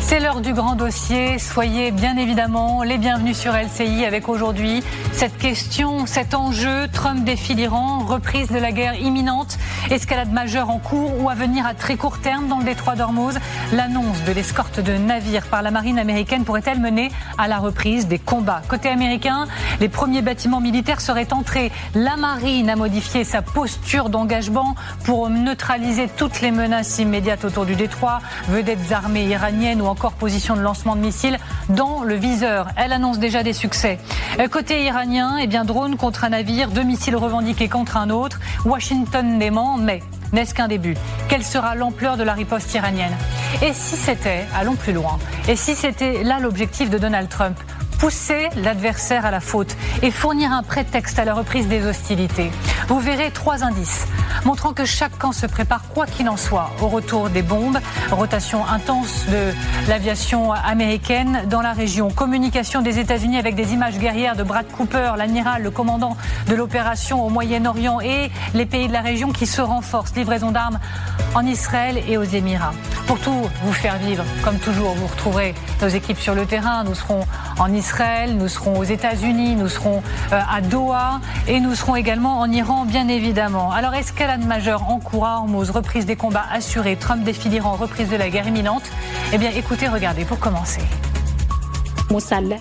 C'est l'heure du grand dossier. Soyez bien évidemment les bienvenus sur LCI avec aujourd'hui cette question, cet enjeu. Trump défie l'Iran, reprise de la guerre imminente, escalade majeure en cours ou à venir à très court terme dans le détroit d'Ormuz. L'annonce de l'escorte de navires par la marine américaine pourrait-elle mener à la reprise des combats? Côté américain, les premiers bâtiments militaires seraient entrés. La marine a modifié sa posture d'engagement pour neutraliser toutes les menaces immédiates autour du détroit. Vedettes armées iraniennes ou encore position de lancement de missiles dans le viseur. Elle annonce déjà des succès. Côté iranien, drone contre un navire, 2 missiles revendiqués contre un autre. Washington dément, mais n'est-ce qu'un début? Quelle sera l'ampleur de la riposte iranienne? Et si c'était, allons plus loin, et si c'était là l'objectif de Donald Trump? Pousser l'adversaire à la faute et fournir un prétexte à la reprise des hostilités. Vous verrez 3 indices montrant que chaque camp se prépare, quoi qu'il en soit, au retour des bombes. Rotation intense de l'aviation américaine dans la région. Communication des États-Unis avec des images guerrières de Brad Cooper, l'amiral, le commandant de l'opération au Moyen-Orient, et les pays de la région qui se renforcent. Livraison d'armes en Israël et aux Émirats. Pour tout vous faire vivre, comme toujours, vous retrouverez nos équipes sur le terrain. Nous serons en Israël, nous serons aux États-Unis, nous serons à Doha et nous serons également en Iran, bien évidemment. Alors, escalade majeure en cours à Hormuz, reprise des combats assurés, Trump défie l'Iran, reprise de la guerre imminente. Écoutez, regardez, pour commencer.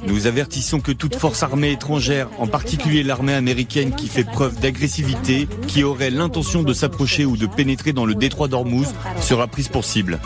Nous avertissons que toute force armée étrangère, en particulier l'armée américaine qui fait preuve d'agressivité, qui aurait l'intention de s'approcher ou de pénétrer dans le détroit d'Ormuz, sera prise pour cible.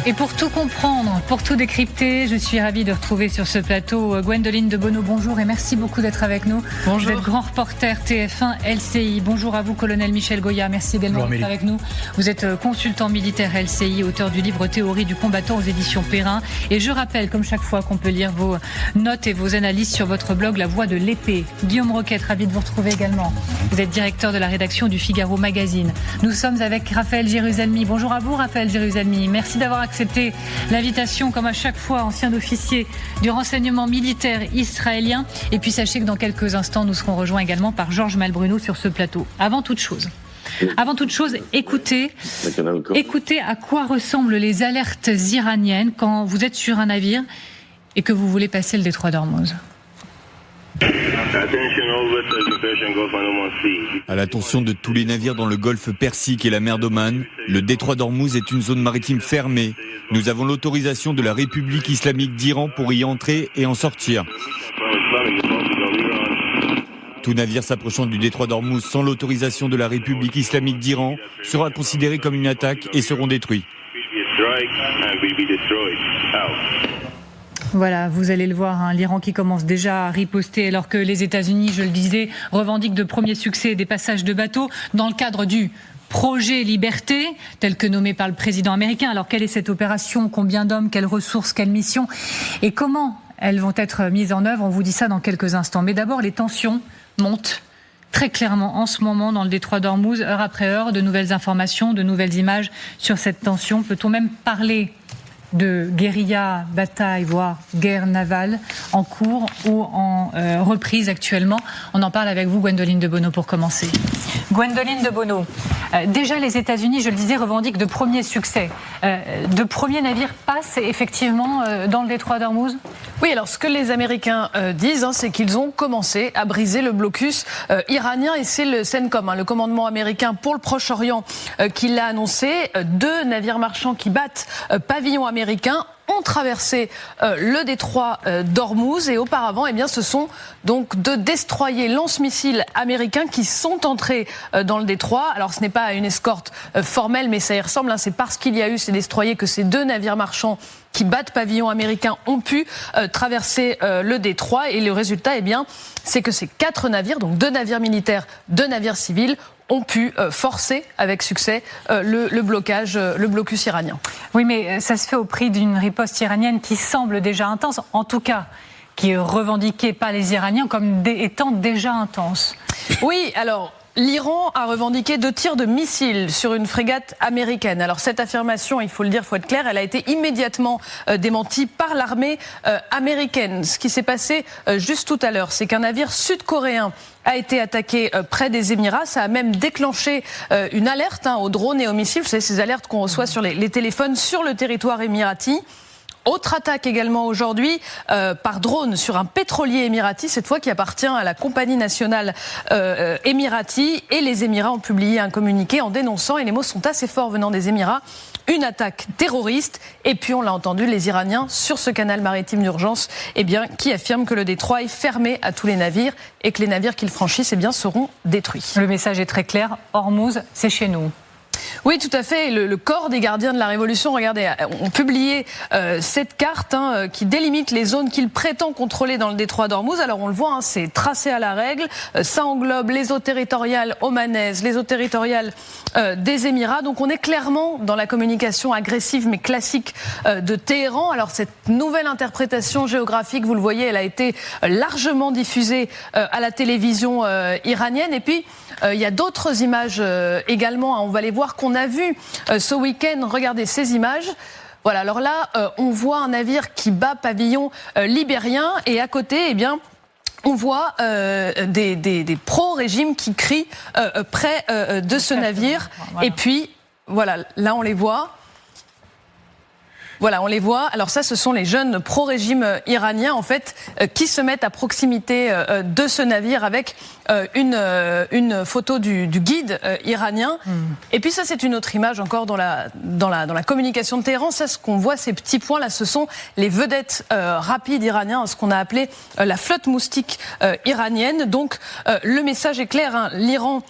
Et pour tout comprendre, pour tout décrypter, je suis ravie de retrouver sur ce plateau Gwendoline de Bono. Bonjour et merci beaucoup d'être avec nous. Bonjour. Vous êtes grand reporter TF1 LCI. Bonjour à vous, colonel Michel Goya. Merci également d'être avec nous. Vous êtes consultant militaire LCI, auteur du livre Théorie du combattant aux éditions Perrin. Et je rappelle, comme chaque fois, qu'on peut lire vos notes et vos analyses sur votre blog La Voix de l'Épée. Guillaume Roquette, ravi de vous retrouver également. Vous êtes directeur de la rédaction du Figaro Magazine. Nous sommes avec Raphaël Jérusalemi. Bonjour à vous, Raphaël Jérusalemi. Merci d'avoir accepté l'invitation, comme à chaque fois, ancien officier du renseignement militaire israélien. Et puis sachez que dans quelques instants, nous serons rejoints également par Georges Malbruno sur ce plateau. Avant toute chose, écoutez à quoi ressemblent les alertes iraniennes quand vous êtes sur un navire et que vous voulez passer le détroit d'Ormuz. À l'attention de tous les navires dans le golfe Persique et la mer d'Oman, le détroit d'Ormuz est une zone maritime fermée. Nous avons l'autorisation de la République islamique d'Iran pour y entrer et en sortir. Tout navire s'approchant du détroit d'Ormuz sans l'autorisation de la République islamique d'Iran sera considéré comme une attaque et seront détruits. Voilà, vous allez le voir, l'Iran qui commence déjà à riposter alors que les États-Unis, je le disais, revendiquent de premiers succès des passages de bateaux dans le cadre du projet Liberté, tel que nommé par le président américain. Alors quelle est cette opération? Combien d'hommes? Quelles ressources? Quelles missions? Et comment elles vont être mises en œuvre? On vous dit ça dans quelques instants. Mais d'abord, les tensions montent très clairement en ce moment dans le détroit d'Ormuz, heure après heure, de nouvelles informations, de nouvelles images sur cette tension. Peut-on même parler de guérilla, bataille, voire guerre navale en cours ou en reprise actuellement? On en parle avec vous, Gwendoline de Bono, pour commencer. Gwendoline de Bono, déjà les États-Unis, je le disais, revendiquent de premiers succès. De premiers navires passent effectivement dans le détroit d'Ormuz? Oui, alors ce que les Américains disent, c'est qu'ils ont commencé à briser le blocus iranien, et c'est le CENTCOM, le commandement américain pour le Proche-Orient, qui l'a annoncé. 2 navires marchands qui battent pavillon américain ont traversé le détroit d'Ormuz, et auparavant, ce sont donc 2 destroyers lance-missiles américains qui sont entrés dans le détroit. Alors ce n'est pas une escorte formelle, mais ça y ressemble. C'est parce qu'il y a eu ces destroyers que ces 2 navires marchands qui battent pavillon américain ont pu traverser le détroit, et le résultat, c'est que ces 4 navires, donc 2 navires militaires, 2 navires civils, ont pu forcer avec succès le blocus iranien. Oui, mais ça se fait au prix d'une riposte iranienne qui semble déjà intense, en tout cas qui est revendiquée par les Iraniens comme étant déjà intense. Oui, alors l'Iran a revendiqué 2 tirs de missiles sur une frégate américaine. Alors cette affirmation, il faut le dire, il faut être clair, elle a été immédiatement démentie par l'armée américaine. Ce qui s'est passé juste tout à l'heure, c'est qu'un navire sud-coréen a été attaqué près des Émirats. Ça a même déclenché une alerte aux drones et aux missiles. Vous savez, ces alertes qu'on reçoit sur les téléphones sur le territoire émirati. Autre attaque également aujourd'hui par drone sur un pétrolier émirati, cette fois qui appartient à la compagnie nationale émirati. Et les Émirats ont publié un communiqué en dénonçant, et les mots sont assez forts venant des Émirats, une attaque terroriste. Et puis on l'a entendu, les Iraniens sur ce canal maritime d'urgence, qui affirment que le détroit est fermé à tous les navires et que les navires qu'ils franchissent seront détruits. Le message est très clair, Hormuz, c'est chez nous. Oui, tout à fait. Le corps des gardiens de la Révolution, regardez, ont publié cette carte qui délimite les zones qu'il prétend contrôler dans le détroit d'Ormuz. Alors on le voit, c'est tracé à la règle. Ça englobe les eaux territoriales omanaises, les eaux territoriales des Émirats. Donc on est clairement dans la communication agressive mais classique de Téhéran. Alors cette nouvelle interprétation géographique, vous le voyez, elle a été largement diffusée à la télévision iranienne. Et puis il y a d'autres images également. On va les voir qu'on a vu ce week-end. Regardez ces images. Voilà, alors là, on voit un navire qui bat pavillon libérien et à côté, on voit des pro-régimes qui crient près de ce navire. Voilà. Et puis, voilà, là on les voit. Voilà, on les voit. Alors ça, ce sont les jeunes pro-régime iraniens, en fait, qui se mettent à proximité de ce navire avec une photo du guide iranien. Et puis ça, c'est une autre image encore dans la communication de Téhéran. Ça, ce qu'on voit, ces petits points là, ce sont les vedettes rapides iraniens, ce qu'on a appelé la flotte moustique iranienne. Donc le message est clair, l'Iran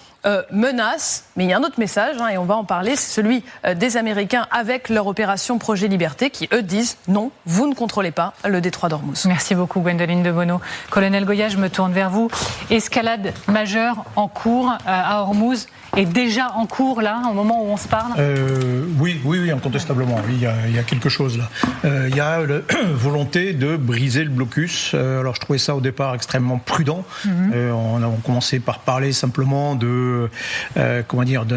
menace, mais il y a un autre message, et on va en parler, c'est celui des Américains avec leur opération Projet Liberté, qui eux disent non, vous ne contrôlez pas le détroit d'Ormuz. Merci beaucoup Gwendoline de Bono. Colonel Goya, je me tourne vers vous. Escalade majeure en cours à Ormuz, est déjà en cours là, au moment où on se parle? Oui, incontestablement. Il y a quelque chose là. Il y a la volonté de briser le blocus. Alors je trouvais ça au départ extrêmement prudent. On a commencé par parler simplement d'un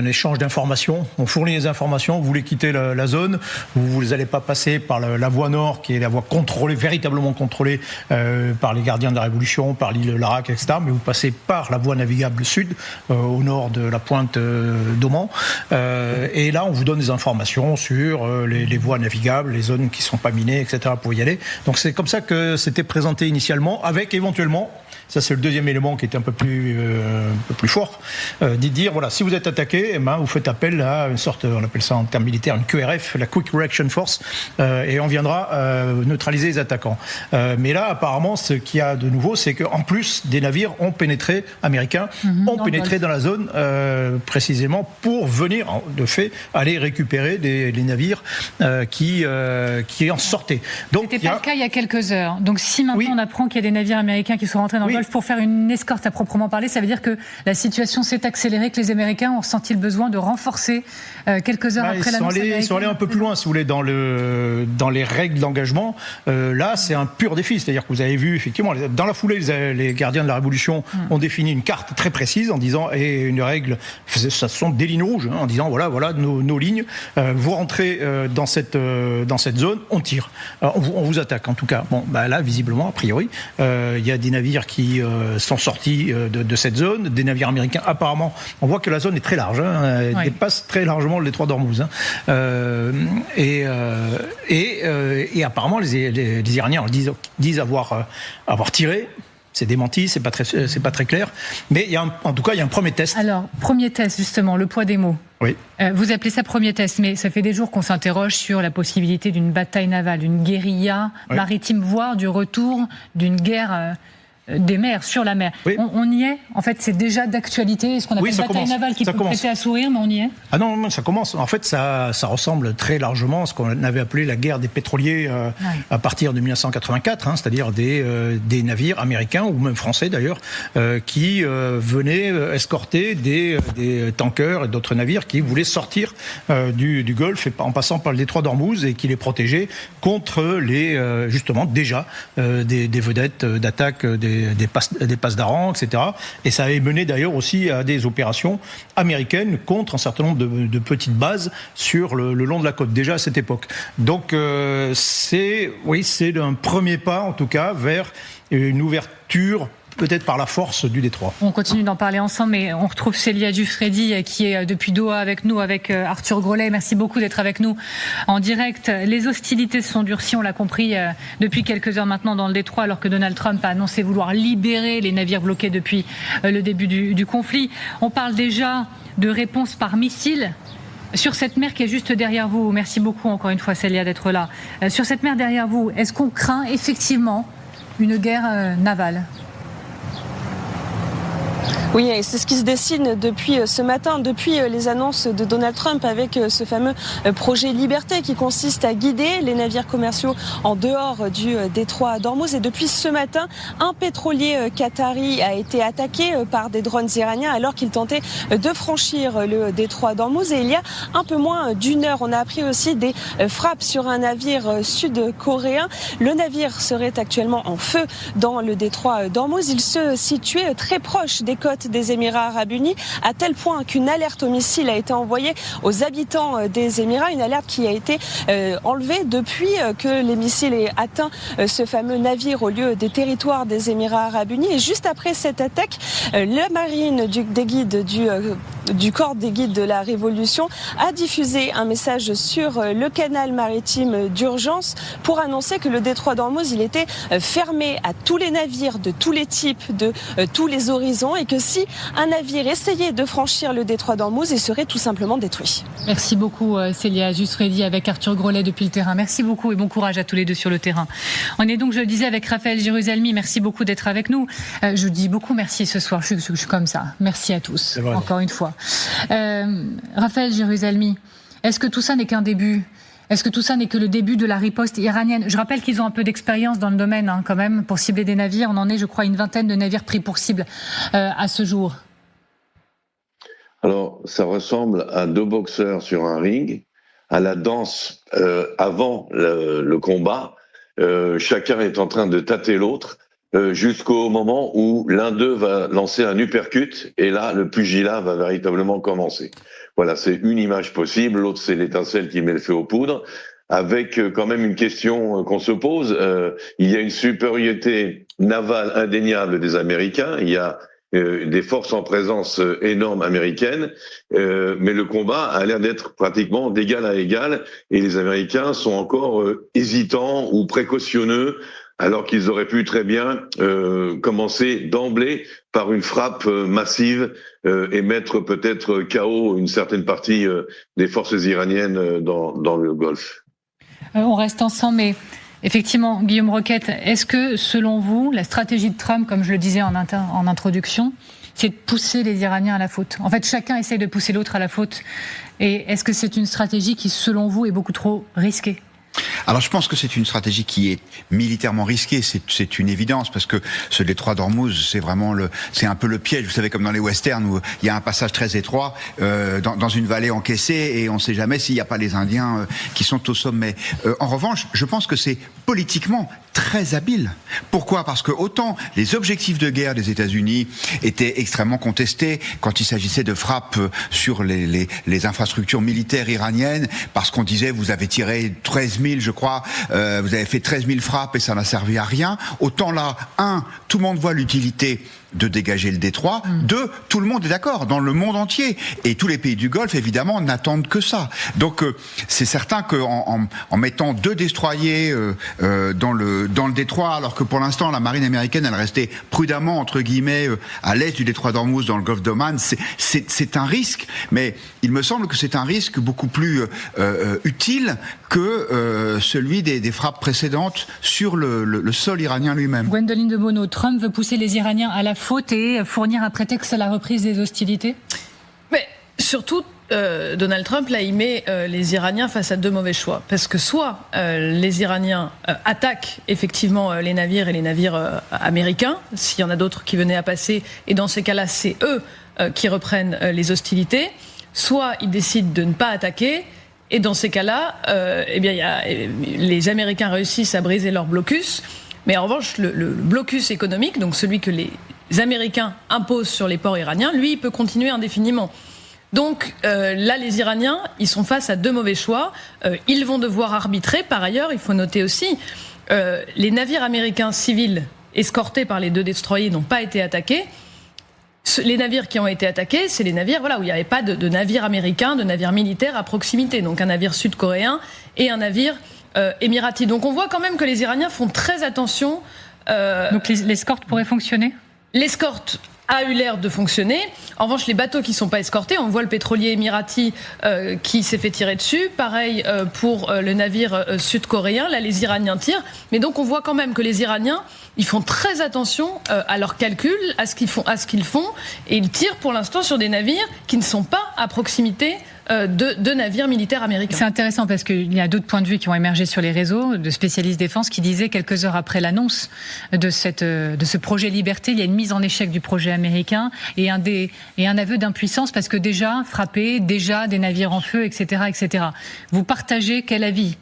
échange d'informations. On fournit les informations, vous voulez quitter la zone, vous n'allez pas passer par la voie nord, qui est la voie contrôlée, véritablement contrôlée par les gardiens de la Révolution, par l'île Larak, etc. Mais vous passez par la voie navigable sud, au nord de la pointe d'Oman. Et là, on vous donne des informations sur les voies navigables, les zones qui ne sont pas minées, etc. pour y aller. Donc c'est comme ça que c'était présenté initialement, avec éventuellement, ça c'est le deuxième élément qui était un peu plus fort, d'y dire, voilà, si vous êtes attaqué, vous faites appel à une sorte, on appelle ça en termes militaires, une QRF, la Quick Reaction Force, et on viendra neutraliser les attaquants. Mais là, apparemment, ce qu'il y a de nouveau, c'est qu'en plus, des navires américains ont pénétré dans la zone, précisément pour venir, de fait, aller récupérer les navires qui en sortaient. Donc, c'était pas le cas il y a quelques heures. Donc si maintenant on apprend qu'il y a des navires américains qui sont rentrés dans le Golfe pour faire une escorte à proprement parler, ça veut dire que la situation s'est accélérée, que les Américains ont ressenti le besoin de renforcer quelques heures après l'annonce américaine. Ils sont allés un peu plus loin, si vous voulez, dans les règles d'engagement. Là, c'est un pur défi. C'est-à-dire que vous avez vu, effectivement, dans la foulée, les gardiens de la Révolution ont défini une carte très précise en disant, et une règle, ce sont des lignes rouges, en disant, voilà nos lignes, vous rentrez dans cette zone, on tire. On vous attaque, en tout cas. Bon, là, visiblement, a priori, il y a des navires qui sont sortis de cette zone, des navires américains. Apparemment, on voit que la zone est très large, elle dépasse très largement le détroit d'Ormuz. Et apparemment, les Iraniens disent avoir tiré. C'est démenti, c'est pas très clair. Mais en tout cas, il y a un premier test. Alors, premier test, justement, le poids des mots. Oui. Vous appelez ça premier test, mais ça fait des jours qu'on s'interroge sur la possibilité d'une bataille navale, d'une guérilla maritime, voire du retour d'une guerre des mers, sur la mer. Oui. On y est. En fait, c'est déjà d'actualité. Ce qu'on appelle bataille navale qui peut prêter à sourire, mais on y est. Ah non, ça commence. En fait, ça ressemble très largement à ce qu'on avait appelé la guerre des pétroliers à partir de 1984, c'est-à-dire des navires américains, ou même français d'ailleurs, qui venaient escorter des tankers et d'autres navires qui voulaient sortir du Golfe, en passant par le détroit d'Ormuz, et qui les protégeaient contre justement déjà des vedettes d'attaque des des passes d'Aran, etc. Et ça avait mené d'ailleurs aussi à des opérations américaines contre un certain nombre de petites bases sur le long de la côte, déjà à cette époque. Donc c'est un premier pas, en tout cas, vers une ouverture peut-être par la force du détroit. On continue d'en parler ensemble, mais on retrouve Célia Giuffredi qui est depuis Doha avec nous, avec Arthur Grolet. Merci beaucoup d'être avec nous en direct. Les hostilités se sont durcies, on l'a compris, depuis quelques heures maintenant dans le détroit, alors que Donald Trump a annoncé vouloir libérer les navires bloqués depuis le début du conflit. On parle déjà de réponse par missile sur cette mer qui est juste derrière vous. Merci beaucoup encore une fois Célia d'être là. Sur cette mer derrière vous, est-ce qu'on craint effectivement une guerre navale ? Oui, et c'est ce qui se dessine depuis ce matin, depuis les annonces de Donald Trump avec ce fameux projet Liberté qui consiste à guider les navires commerciaux en dehors du détroit d'Ormuz. Et depuis ce matin, un pétrolier qatari a été attaqué par des drones iraniens alors qu'il tentait de franchir le détroit d'Ormuz. Et il y a un peu moins d'une heure, on a appris aussi des frappes sur un navire sud-coréen. Le navire serait actuellement en feu dans le détroit d'Ormuz. Il se situait très proche des côtes des Émirats Arabes Unis, à tel point qu'une alerte au missile a été envoyée aux habitants des Émirats, une alerte qui a été enlevée depuis que les missiles aient atteint ce fameux navire au lieu des territoires des Émirats Arabes Unis. Et juste après cette attaque, la marine du corps des guides de la Révolution a diffusé un message sur le canal maritime d'urgence pour annoncer que le détroit d'Ormuz, il était fermé à tous les navires de tous les types, de tous les horizons, et que si un navire essayait de franchir le détroit d'Ormuz, il serait tout simplement détruit. Merci beaucoup Célia Giuffredi avec Arthur Grolet depuis le terrain. Merci beaucoup et bon courage à tous les deux sur le terrain. On est donc, je le disais, avec Raphaël Jérusalemi. Merci beaucoup d'être avec nous. Je dis beaucoup merci ce soir. Je suis comme ça. Merci à tous, encore une fois. Raphaël Jérusalemi, est-ce que tout ça n'est qu'un début ? Est-ce que tout ça n'est que le début de la riposte iranienne ? Je rappelle qu'ils ont un peu d'expérience dans le domaine, quand même, pour cibler des navires. On en est, je crois, une vingtaine de navires pris pour cible à ce jour. Alors, ça ressemble à deux boxeurs sur un ring, à la danse avant le combat. Chacun est en train de tâter l'autre jusqu'au moment où l'un d'eux va lancer un uppercut et là, le pugilat va véritablement commencer. Voilà, c'est une image possible. L'autre, c'est l'étincelle qui met le feu aux poudres. Avec quand même une question qu'on se pose. Il y a une supériorité navale indéniable des Américains. Il y a des forces en présence énormes américaines. Mais le combat a l'air d'être pratiquement d'égal à égal. Et les Américains sont encore hésitants ou précautionneux, alors qu'ils auraient pu très bien commencer d'emblée par une frappe massive et mettre peut-être KO une certaine partie des forces iraniennes dans le Golfe. On reste ensemble, mais effectivement, Guillaume Roquette, est-ce que, selon vous, la stratégie de Trump, comme je le disais en introduction, c'est de pousser les Iraniens à la faute ? En fait, chacun essaie de pousser l'autre à la faute. Et est-ce que c'est une stratégie qui, selon vous, est beaucoup trop risquée ? Alors je pense que c'est une stratégie qui est militairement risquée, c'est une évidence, parce que ce détroit d'Ormuz, c'est un peu le piège, vous savez, comme dans les westerns où il y a un passage très étroit dans une vallée encaissée et on ne sait jamais s'il n'y a pas les Indiens qui sont au sommet. En revanche, je pense que c'est politiquement très habile. Pourquoi ? Parce que autant les objectifs de guerre des États-Unis étaient extrêmement contestés quand il s'agissait de frappes sur les infrastructures militaires iraniennes, parce qu'on disait vous avez tiré 13 000, je crois, vous avez fait 13 000 frappes et ça n'a servi à rien. Autant là, tout le monde voit l'utilité de dégager le détroit. 2, tout le monde est d'accord dans le monde entier. Et tous les pays du Golfe, évidemment, n'attendent que ça. Donc, c'est certain qu'en mettant 2 destroyers dans le détroit, alors que pour l'instant, la marine américaine, elle restait prudemment, entre guillemets, à l'est du détroit d'Ormuz, dans le golfe d'Oman, c'est un risque. Mais il me semble que c'est un risque beaucoup plus utile que celui des frappes précédentes sur le sol iranien lui-même. Gwendoline de Bono, Trump veut pousser les Iraniens à la faute et fournir un prétexte à la reprise des hostilités ? Mais surtout, Donald Trump, là, il met les Iraniens face à 2 mauvais choix. Parce que soit les Iraniens attaquent effectivement les navires et les navires américains, s'il y en a d'autres qui venaient à passer, et dans ces cas-là, c'est eux qui reprennent les hostilités, soit ils décident de ne pas attaquer, et dans ces cas-là, les Américains réussissent à briser leur blocus. Mais en revanche, le blocus économique, donc celui que les Américains imposent sur les ports iraniens, lui, il peut continuer indéfiniment. Donc là, les Iraniens, ils sont face à 2 mauvais choix. Ils vont devoir arbitrer. Par ailleurs, il faut noter aussi, les navires américains civils escortés par les 2 destroyers n'ont pas été attaqués. Les navires qui ont été attaqués, c'est les navires où il n'y avait pas de navires américains, de navires militaires à proximité. Donc un navire sud-coréen et un navire émirati. Donc on voit quand même que les Iraniens font très attention. Donc l'escorte pourrait fonctionner ? L'escorte a eu l'air de fonctionner. En revanche, les bateaux qui ne sont pas escortés, on voit le pétrolier émirati qui s'est fait tirer dessus. Pareil pour le navire sud-coréen. Là, les Iraniens tirent. Mais donc, on voit quand même que les Iraniens, ils font très attention à leurs calculs, à ce qu'ils font. Et ils tirent pour l'instant sur des navires qui ne sont pas à proximité de navires militaires américains. C'est intéressant parce qu'il y a d'autres points de vue qui ont émergé sur les réseaux de spécialistes défense qui disaient quelques heures après l'annonce de ce projet Liberté, il y a une mise en échec du projet américain et un aveu d'impuissance parce que déjà frappé, déjà des navires en feu, etc., etc. Vous partagez quel avis,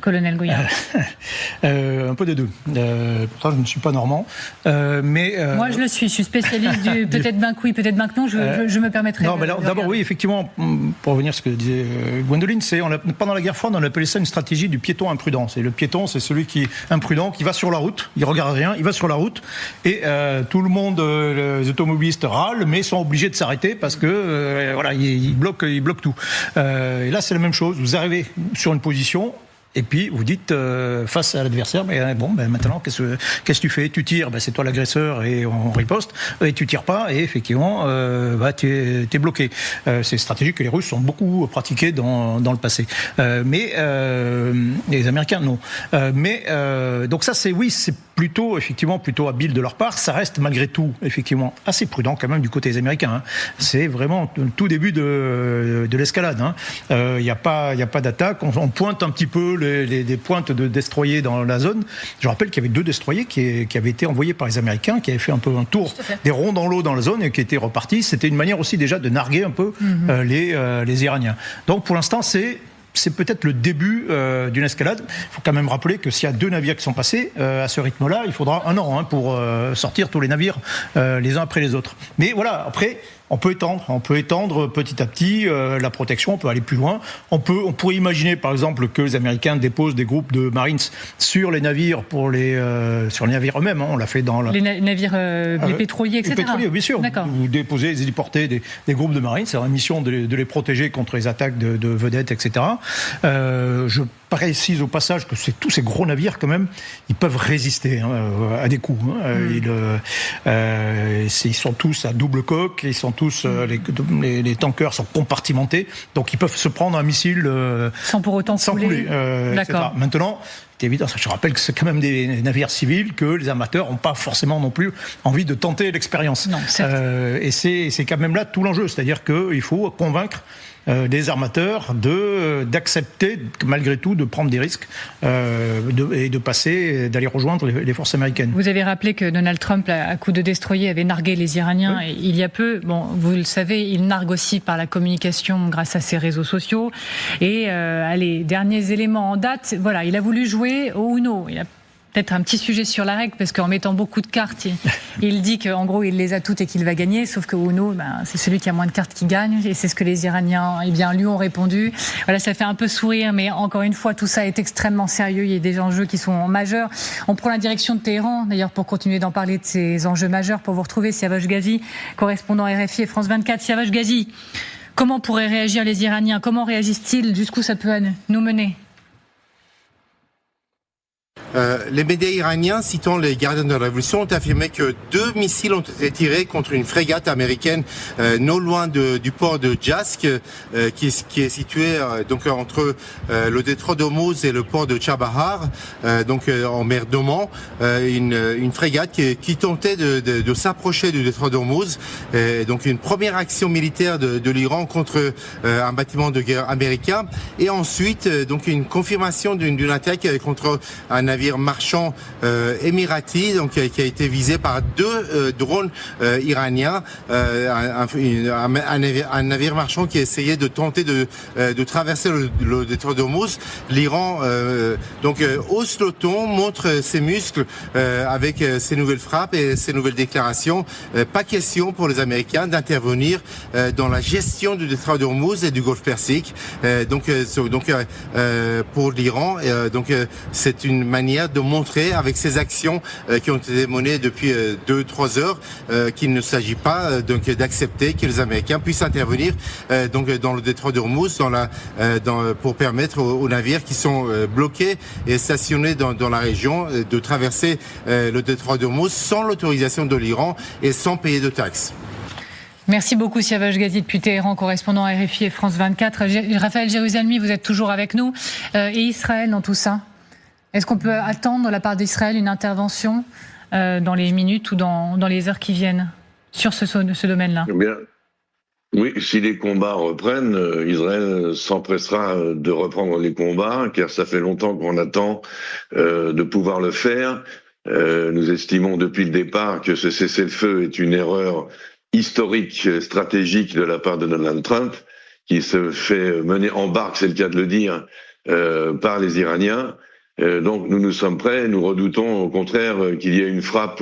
colonel Gouillard? Un peu des deux. Pourtant, je ne suis pas normand. Moi, je le suis. Je suis spécialiste du peut-être ben que oui, peut-être ben que non. Je me permettrai. Non, mais d'abord, oui, effectivement, pour revenir à ce que disait Gwendoline, pendant la guerre froide, on appelait ça une stratégie du piéton imprudent. Le piéton, c'est celui qui est imprudent, qui va sur la route, il regarde rien, il va sur la route, et tout le monde, les automobilistes râlent, mais sont obligés de s'arrêter parce que ils bloquent tout. Et là, c'est la même chose. Vous arrivez sur une position. Et puis vous dites face à l'adversaire, maintenant qu'est-ce que tu fais? Tu tires, c'est toi l'agresseur et on riposte. Et tu tires pas et effectivement t'es bloqué. C'est une stratégie que les Russes ont beaucoup pratiquée dans le passé. Mais les Américains non. Donc ça c'est plutôt habile de leur part. Ça reste malgré tout effectivement assez prudent quand même du côté des Américains. C'est vraiment le tout début de l'escalade. Il y a pas d'attaque. On pointe un petit peu des pointes de destroyers dans la zone. Je rappelle qu'il y avait 2 destroyers qui avaient été envoyés par les Américains, qui avaient fait un peu un tour des ronds dans l'eau dans la zone et qui étaient repartis. C'était une manière aussi déjà de narguer un peu les Iraniens. Donc pour l'instant, c'est peut-être le début d'une escalade. Il faut quand même rappeler que s'il y a 2 navires qui sont passés à ce rythme-là, il faudra 1 an pour sortir tous les navires les uns après les autres. Mais voilà, après, on peut étendre petit à petit la protection, on peut aller plus loin. On pourrait imaginer par exemple que les Américains déposent des groupes de Marines sur les navires sur les navires eux-mêmes. On l'a fait dans les navires les pétroliers, etc. Les pétroliers, bien sûr. D'accord. Vous déposez, vous héliportez des groupes de Marines. C'est la mission de les protéger contre les attaques de vedettes, etc. Je précise au passage que tous ces gros navires quand même, ils peuvent résister à des coups. Ils sont tous à double coque, ils sont tous les tankers sont compartimentés, donc ils peuvent se prendre un missile sans pour autant couler. D'accord. Maintenant, c'est évident, je rappelle que c'est quand même des navires civils que les amateurs n'ont pas forcément non plus envie de tenter l'expérience. Non, et c'est quand même là tout l'enjeu, c'est-à-dire qu'il faut convaincre des armateurs d'accepter malgré tout de prendre des risques et d'aller rejoindre les forces américaines. Vous avez rappelé que Donald Trump, à coup de destroyer, avait nargué les Iraniens il y a peu. Bon, vous le savez, il nargue aussi par la communication grâce à ses réseaux sociaux. Et allez, derniers éléments en date, voilà, il a voulu jouer au Uno. Il a peut-être un petit sujet sur la règle, parce qu'en mettant beaucoup de cartes, il dit qu'en gros, il les a toutes et qu'il va gagner, sauf que Uno, c'est celui qui a moins de cartes qui gagne, et c'est ce que les Iraniens, lui ont répondu. Voilà, ça fait un peu sourire, mais encore une fois, tout ça est extrêmement sérieux, il y a des enjeux qui sont majeurs. On prend la direction de Téhéran, d'ailleurs, pour continuer d'en parler de ces enjeux majeurs, pour vous retrouver Siavash Ghazi, correspondant RFI et France 24. Siavash Ghazi, comment pourraient réagir les Iraniens? Comment réagissent-ils? Jusqu'où ça peut nous mener? Les médias iraniens, citant les gardiens de la révolution, ont affirmé que 2 missiles ont été tirés contre une frégate américaine non loin du port de Jask, qui est situé donc entre le détroit d'Ormuz et le port de Chabahar, donc en mer d'Oman, une frégate qui tentait de s'approcher du détroit d'Ormuz. Donc une première action militaire de l'Iran contre un bâtiment de guerre américain, et ensuite donc une confirmation d'une attaque contre un navire navire marchand émirati, donc qui a été visé par 2 drones iraniens, un navire marchand qui essayait de tenter de traverser le détroit d'Ormuz. L'Iran hausse le ton, montre ses muscles avec ses nouvelles frappes et ses nouvelles déclarations. Pas question pour les Américains d'intervenir dans la gestion du détroit d'Ormuz et du Golfe Persique. Pour l'Iran, c'est une manière de montrer avec ces actions qui ont été menées depuis 2-3 heures qu'il ne s'agit pas d'accepter que les Américains puissent intervenir dans le détroit d'Ormuz pour permettre aux navires qui sont bloqués et stationnés dans la région de traverser le détroit d'Ormuz sans l'autorisation de l'Iran et sans payer de taxes. Merci beaucoup Siavash Ghazi depuis Téhéran, correspondant à RFI et France 24. Raphaël Jérusalemi, vous êtes toujours avec nous. Et Israël dans tout ça ? Est-ce qu'on peut attendre de la part d'Israël une intervention dans les minutes ou dans les heures qui viennent sur ce domaine-là ? Bien. Oui, si les combats reprennent, Israël s'empressera de reprendre les combats, car ça fait longtemps qu'on attend de pouvoir le faire. Nous estimons depuis le départ que ce cessez-le-feu est une erreur historique, stratégique de la part de Donald Trump, qui se fait mener en barque, c'est le cas de le dire, par les Iraniens. Donc nous sommes prêts, nous redoutons au contraire qu'il y ait une frappe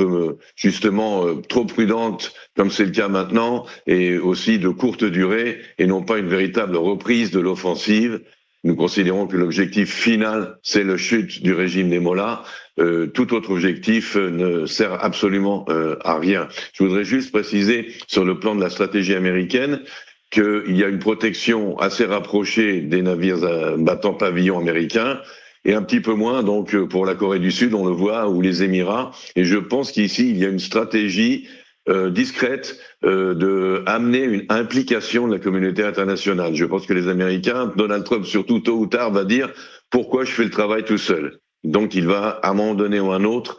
justement trop prudente, comme c'est le cas maintenant, et aussi de courte durée, et non pas une véritable reprise de l'offensive. Nous considérons que l'objectif final, c'est la chute du régime des Mollahs. Tout autre objectif ne sert absolument à rien. Je voudrais juste préciser sur le plan de la stratégie américaine qu'il y a une protection assez rapprochée des navires battant pavillon américains et un petit peu moins donc pour la Corée du Sud, on le voit, ou les Émirats. Et je pense qu'ici, il y a une stratégie discrète de amener une implication de la communauté internationale. Je pense que les Américains, Donald Trump surtout tôt ou tard, va dire pourquoi je fais le travail tout seul. Donc il va à un moment donné ou à un autre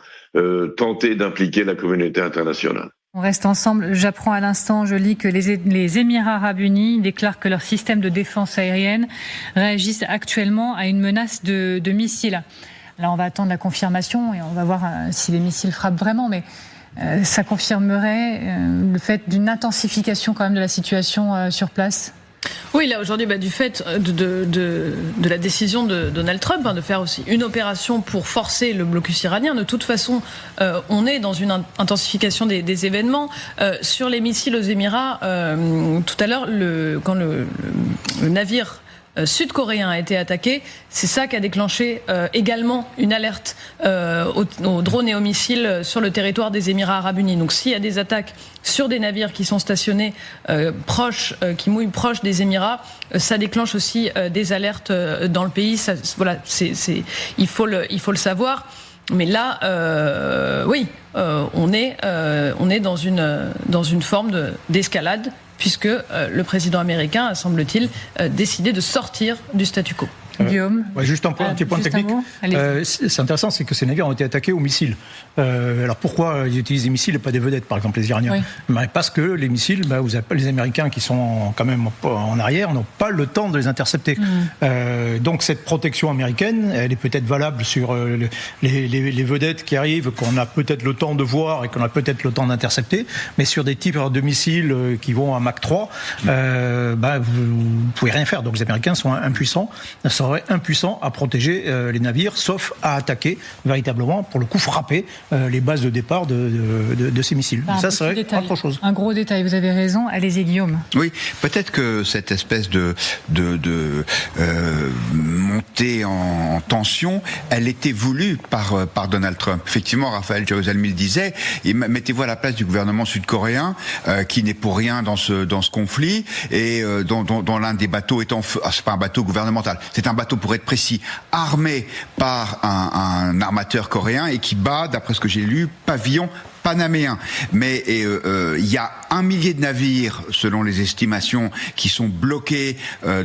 tenter d'impliquer la communauté internationale. On reste ensemble. J'apprends à l'instant, je lis que les Émirats arabes unis déclarent que leur système de défense aérienne réagissent actuellement à une menace de missiles. Là, on va attendre la confirmation et on va voir si les missiles frappent vraiment, mais ça confirmerait le fait d'une intensification quand même de la situation sur place. Oui, là aujourd'hui, du fait de la décision de Donald Trump de faire aussi une opération pour forcer le blocus iranien, de toute façon, on est dans une intensification des événements. Sur les missiles aux Émirats, tout à l'heure, quand le navire sud-coréen a été attaqué, c'est ça qui a déclenché également une alerte aux drones et aux missiles sur le territoire des Émirats arabes unis. Donc s'il y a des attaques sur des navires qui sont stationnés qui mouillent proches des Émirats, ça déclenche aussi des alertes dans le pays. Ça, voilà, il faut le savoir. Mais là, on est dans une forme d'escalade, puisque le président américain a, semble-t-il, décidé de sortir du statu quo. Guillaume, juste un petit point technique. C'est intéressant, c'est que ces navires ont été attaqués aux missiles. Alors pourquoi ils utilisent des missiles et pas des vedettes, par exemple les Iraniens ? Parce que les missiles, vous avez les Américains qui sont quand même en arrière, n'ont pas le temps de les intercepter. Donc cette protection américaine, elle est peut-être valable sur les vedettes qui arrivent, qu'on a peut-être le temps de voir et qu'on a peut-être le temps d'intercepter, mais sur des types de missiles qui vont à Mach 3, vous ne pouvez rien faire. Donc les Américains sont impuissants. Seraient impuissants à protéger les navires, sauf à attaquer véritablement, pour le coup frapper les bases de départ de ces missiles. Ça serait autre chose. Un gros détail, vous avez raison. Allez-y Guillaume. Oui, peut-être que cette espèce de montée en tension, elle était voulue par Donald Trump. Effectivement, Raphaël Jérusalemi le disait, mettez-vous à la place du gouvernement sud-coréen qui n'est pour rien dans ce conflit et dont l'un des bateaux est en feu. C'est pas un bateau gouvernemental, c'est un bateau, pour être précis, armé par un armateur coréen et qui bat, d'après ce que j'ai lu, pavillon panaméen. Mais il y a 1 millier de navires, selon les estimations, qui sont bloqués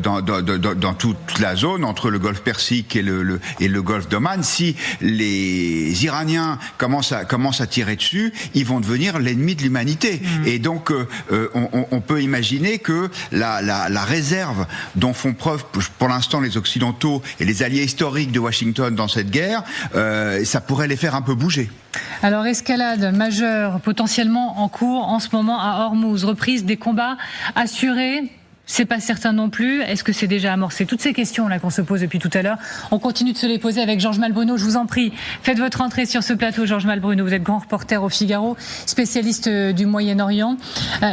dans toute la zone entre le golfe Persique et le golfe d'Oman. Si les Iraniens commencent à tirer dessus, ils vont devenir l'ennemi de l'humanité. Et donc, on peut imaginer que la réserve dont font preuve pour l'instant les Occidentaux et les alliés historiques de Washington dans cette guerre, ça pourrait les faire un peu bouger. Alors, escalade majeure potentiellement en cours en ce moment à Hormuz, reprise des combats assurés. C'est pas certain non plus. Est-ce que c'est déjà amorcé? Toutes ces questions-là qu'on se pose depuis tout à l'heure, on continue de se les poser avec Georges Malbruno. Je vous en prie, faites votre entrée sur ce plateau, Georges Malbruno. Vous êtes grand reporter au Figaro, spécialiste du Moyen-Orient.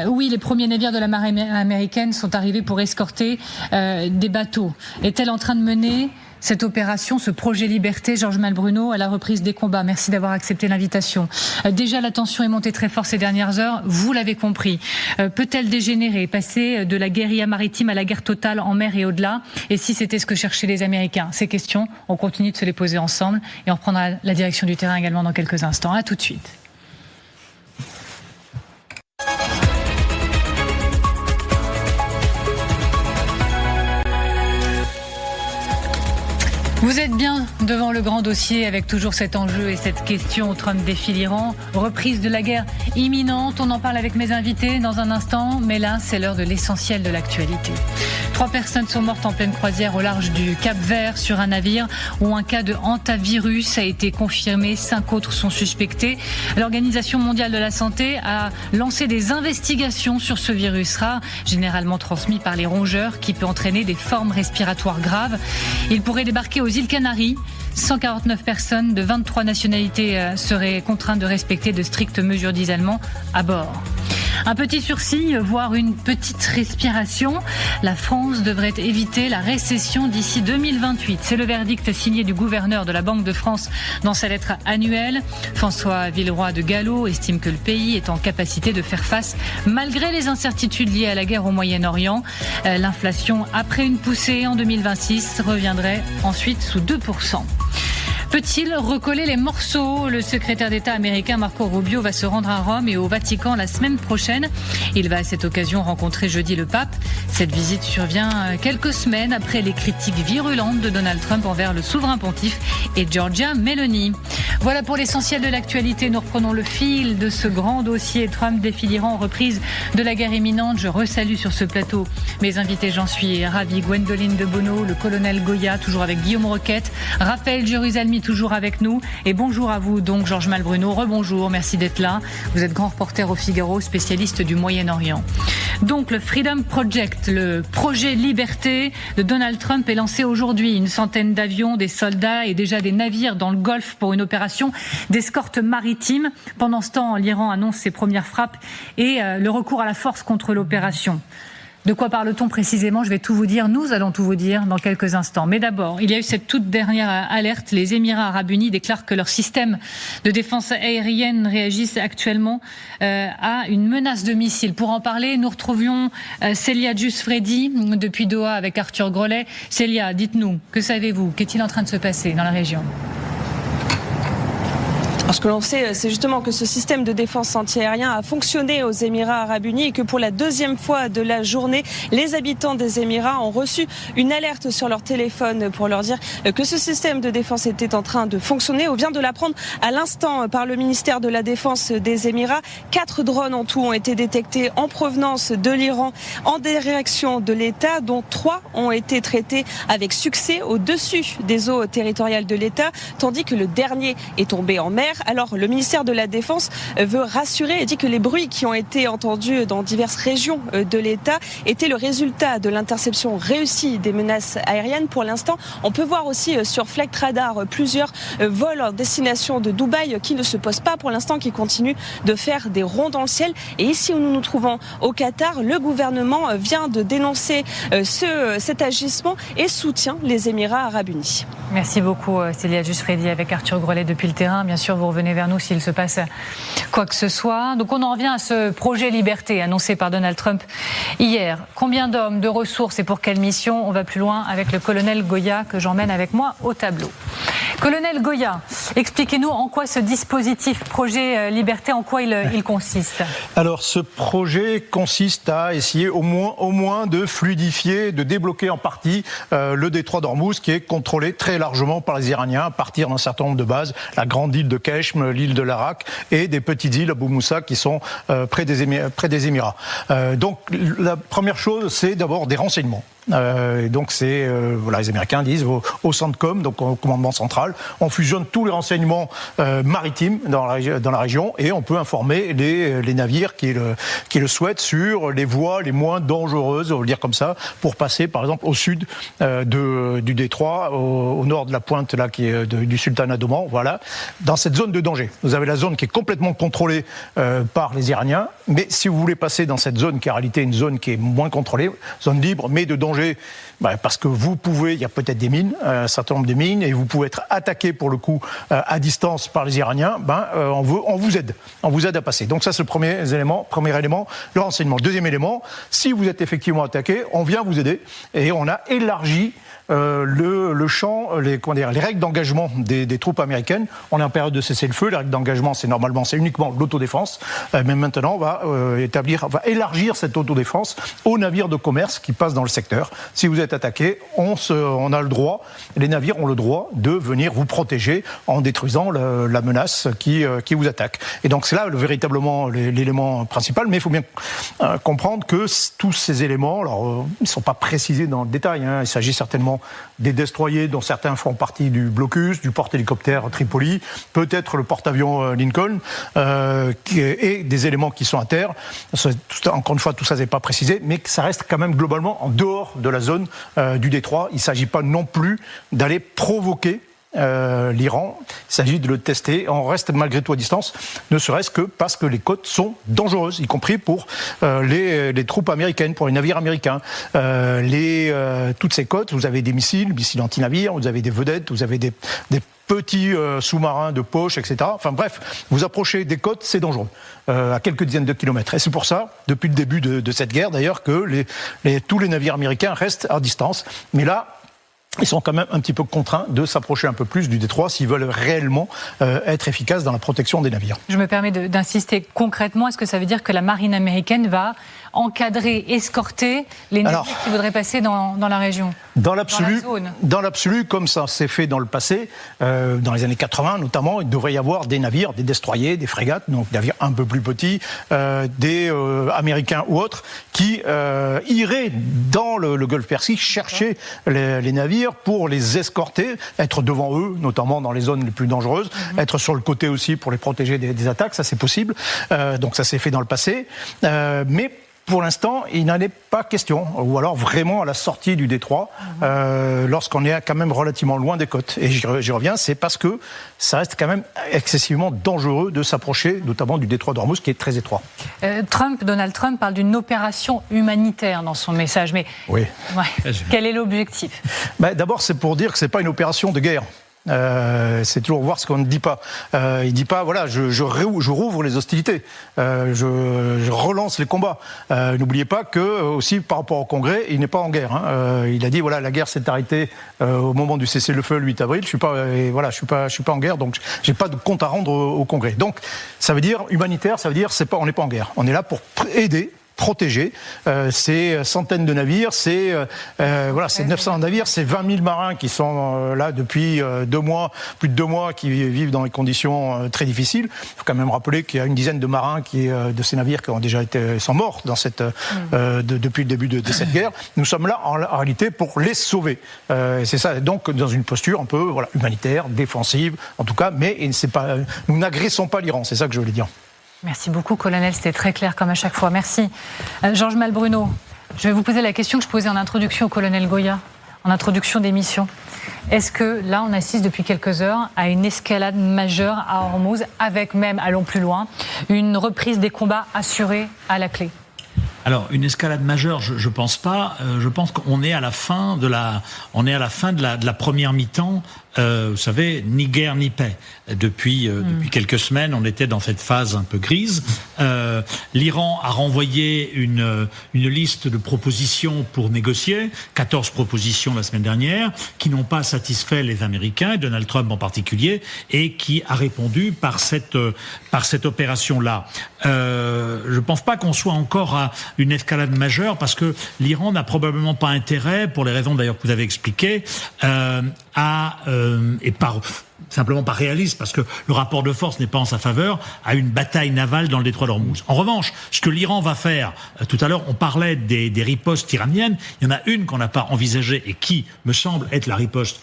Oui, les premiers navires de la marine américaine sont arrivés pour escorter des bateaux. Est-elle en train de mener cette opération, ce projet Liberté, Georges Malbruno, à la reprise des combats? Merci d'avoir accepté l'invitation. Déjà, la tension est montée très fort ces dernières heures, vous l'avez compris. Peut-elle dégénérer, passer de la guérilla maritime à la guerre totale en mer et au-delà? Et si c'était ce que cherchaient les Américains? Ces questions, on continue de se les poser ensemble et on reprendra la direction du terrain également dans quelques instants. À tout de suite. Vous êtes bien devant le grand dossier avec toujours cet enjeu et cette question. Trump défie l'Iran, reprise de la guerre imminente. On en parle avec mes invités dans un instant, mais là c'est l'heure de l'essentiel de l'actualité. 3 personnes sont mortes en pleine croisière au large du Cap-Vert sur un navire où un cas de hantavirus a été confirmé. 5 autres sont suspectés. L'Organisation mondiale de la santé a lancé des investigations sur ce virus rare, généralement transmis par les rongeurs, qui peut entraîner des formes respiratoires graves. Il pourrait débarquer aux îles Canaries. 149 personnes de 23 nationalités seraient contraintes de respecter de strictes mesures d'isolement à bord. Un petit sursis, voire une petite respiration. La France devrait éviter la récession d'ici 2028. C'est le verdict signé du gouverneur de la Banque de France dans sa lettre annuelle. François Villeroy de Gallo estime que le pays est en capacité de faire face malgré les incertitudes liées à la guerre au Moyen-Orient. L'inflation, après une poussée en 2026, reviendrait ensuite sous 2%. Peut-il recoller les morceaux? Le secrétaire d'État américain Marco Rubio va se rendre à Rome et au Vatican la semaine prochaine. Il va à cette occasion rencontrer jeudi le pape. Cette visite survient quelques semaines après les critiques virulentes de Donald Trump envers le souverain pontife et Giorgia Meloni. Voilà pour l'essentiel de l'actualité. Nous reprenons le fil de ce grand dossier. Trump défie l'Iran, reprise de la guerre imminente. Je resalue sur ce plateau mes invités, j'en suis ravie. Gwendoline de Bono, le colonel Goya, toujours avec Guillaume Roquette, Raphaël Jérusalemi, toujours avec nous. Et bonjour à vous, donc, Georges Malbruno. Rebonjour, merci d'être là. Vous êtes grand reporter au Figaro, spécialiste du Moyen-Orient. Donc, le Freedom Project, le projet Liberté de Donald Trump est lancé aujourd'hui. Une centaine d'avions, des soldats et déjà des navires dans le Golfe pour une opération d'escorte maritime. Pendant ce temps, l'Iran annonce ses premières frappes et le recours à la force contre l'opération. De quoi parle-t-on précisément? Je vais tout vous dire, nous allons tout vous dire dans quelques instants. Mais d'abord, il y a eu cette toute dernière alerte. Les Émirats Arabes Unis déclarent que leur système de défense aérienne réagissent actuellement à une menace de missiles. Pour en parler, nous retrouvions Célia Giuffredi depuis Doha avec Arthur Grolet. Célia, dites-nous, que savez-vous? Qu'est-il en train de se passer dans la région? Alors, ce que l'on sait, c'est justement que ce système de défense antiaérien a fonctionné aux Émirats Arabes Unis et que pour la deuxième fois de la journée, les habitants des Émirats ont reçu une alerte sur leur téléphone pour leur dire que ce système de défense était en train de fonctionner. On vient de l'apprendre à l'instant par le ministère de la Défense des Émirats. 4 drones en tout ont été détectés en provenance de l'Iran en direction de l'État, dont 3 ont été traités avec succès au-dessus des eaux territoriales de l'État, tandis que le dernier est tombé en mer. Alors, le ministère de la Défense veut rassurer et dit que les bruits qui ont été entendus dans diverses régions de l'État étaient le résultat de l'interception réussie des menaces aériennes. Pour l'instant, on peut voir aussi sur Flight Radar plusieurs vols en destination de Dubaï qui ne se posent pas pour l'instant, qui continuent de faire des ronds dans le ciel. Et ici où nous nous trouvons au Qatar, le gouvernement vient de dénoncer cet agissement et soutient les Émirats Arabes Unis. Merci beaucoup Célia Giuffredi avec Arthur Grolet depuis le terrain. Bien sûr, vous revenez vers nous s'il se passe quoi que ce soit. Donc on en revient à ce projet Liberté annoncé par Donald Trump hier. Combien d'hommes, de ressources et pour quelle mission? On va plus loin avec le colonel Goya que j'emmène avec moi au tableau. Colonel Goya, expliquez-nous en quoi ce dispositif projet Liberté, en quoi il consiste. Alors ce projet consiste à essayer au moins de fluidifier, de débloquer en partie le détroit d'Ormuz qui est contrôlé très largement par les Iraniens à partir d'un certain nombre de bases, la grande île de Keshm, l'île de Larak et des petites îles Abu Moussa qui sont près des Émirats. Donc la première chose, c'est d'abord des renseignements. Donc c'est les Américains disent au CENTCOM, donc au commandement central, on fusionne tous les renseignements maritimes dans la région et on peut informer les navires qui le souhaitent sur les voies les moins dangereuses, on va le dire comme ça, pour passer par exemple au sud du détroit, au nord de la pointe là qui est du sultanat d'Oman, voilà, dans cette zone de danger. Vous avez la zone qui est complètement contrôlée par les Iraniens, mais si vous voulez passer dans cette zone qui est en réalité une zone qui est moins contrôlée, zone libre mais de danger, parce que il y a peut-être des mines, un certain nombre de mines, et vous pouvez être attaqué pour le coup à distance par les Iraniens, on vous aide à passer. Donc ça c'est le premier élément, le renseignement. Deuxième élément, si vous êtes effectivement attaqué, on vient vous aider, et on a élargi le champ, les règles d'engagement des troupes américaines. On est en période de cessez-le-feu. Les règles d'engagement, c'est uniquement l'autodéfense. Mais maintenant, on va élargir cette autodéfense aux navires de commerce qui passent dans le secteur. Si vous êtes attaqué, on a le droit, les navires ont le droit de venir vous protéger en détruisant la menace qui vous attaque. Et donc c'est là véritablement l'élément principal. Mais il faut bien comprendre que tous ces éléments, alors ils ne sont pas précisés dans le détail. Il s'agit certainement des destroyers dont certains font partie du blocus, du porte-hélicoptère Tripoli, peut-être le porte-avions Lincoln, et des éléments qui sont à terre. Encore une fois, tout ça n'est pas précisé, mais ça reste quand même globalement en dehors de la zone du détroit. Il ne s'agit pas non plus d'aller provoquer l'Iran, il s'agit de le tester. On reste malgré tout à distance, ne serait-ce que parce que les côtes sont dangereuses, y compris pour les troupes américaines, pour les navires américains. Toutes ces côtes, vous avez des missiles anti-navires, vous avez des vedettes, vous avez des petits sous-marins de poche, etc. Enfin bref, vous approchez des côtes, c'est dangereux, à quelques dizaines de kilomètres. Et c'est pour ça, depuis le début de cette guerre d'ailleurs, que tous les navires américains restent à distance. Mais là, ils sont quand même un petit peu contraints de s'approcher un peu plus du détroit s'ils veulent réellement être efficaces dans la protection des navires. Je me permets d'insister concrètement. Est-ce que ça veut dire que la marine américaine va encadrer, escorter les navires qui voudraient passer dans la région, dans l'absolu, comme ça s'est fait dans le passé, dans les années 80 notamment, il devrait y avoir des navires, des destroyers, des frégates, donc des navires un peu plus petits, des Américains ou autres, qui iraient dans le Golfe Persique chercher les navires pour les escorter, être devant eux, notamment dans les zones les plus dangereuses, être sur le côté aussi pour les protéger des attaques, ça c'est possible. Donc ça s'est fait dans le passé, mais pour l'instant, il n'en est pas question, ou alors vraiment à la sortie du détroit, lorsqu'on est quand même relativement loin des côtes. Et j'y reviens, c'est parce que ça reste quand même excessivement dangereux de s'approcher, notamment du détroit d'Ormuz, qui est très étroit. Donald Trump parle d'une opération humanitaire dans son message, mais oui. Quel est l'objectif ? D'abord, c'est pour dire que c'est pas une opération de guerre. C'est toujours voir ce qu'on ne dit pas. Il dit pas, voilà, je rouvre les hostilités, je relance les combats. N'oubliez pas que aussi par rapport au Congrès, il n'est pas en guerre. Il a dit voilà, la guerre s'est arrêtée au moment du cessez-le-feu le 8 avril. Je suis pas en guerre, donc j'ai pas de compte à rendre au Congrès. Donc ça veut dire humanitaire, ça veut dire on n'est pas en guerre. On est là pour aider, protéger ces centaines de navires, ces 900 navires, ces 20 000 marins qui sont là depuis 2 mois, plus de 2 mois, qui vivent dans des conditions très difficiles. Il faut quand même rappeler qu'il y a une dizaine de marins de ces navires qui ont déjà sont morts dans depuis le début de cette guerre. Nous sommes là en réalité pour les sauver. C'est ça, donc dans une posture un peu humanitaire, défensive, en tout cas, mais nous n'agressons pas l'Iran, c'est ça que je voulais dire. Merci beaucoup, colonel, c'était très clair comme à chaque fois. Merci. Georges Malbruno, je vais vous poser la question que je posais en introduction au colonel Goya, en introduction d'émission. Est-ce que là, on assiste depuis quelques heures à une escalade majeure à Ormuz, avec même, allons plus loin, une reprise des combats assurée à la clé ? Alors, une escalade majeure, je pense pas. Je pense qu'on est à la fin de la première mi-temps vous savez, ni guerre ni paix. Depuis quelques semaines, on était dans cette phase un peu grise. L'Iran a renvoyé une liste de propositions pour négocier, 14 propositions la semaine dernière, qui n'ont pas satisfait les Américains, Donald Trump en particulier, et qui a répondu par cette opération-là. Je ne pense pas qu'on soit encore à une escalade majeure, parce que l'Iran n'a probablement pas intérêt, pour les raisons d'ailleurs que vous avez expliquées, simplement pas réaliste, parce que le rapport de force n'est pas en sa faveur, à une bataille navale dans le détroit d'Ormuz. En revanche, ce que l'Iran va faire, tout à l'heure on parlait des ripostes iraniennes, il y en a une qu'on n'a pas envisagée et qui me semble être la riposte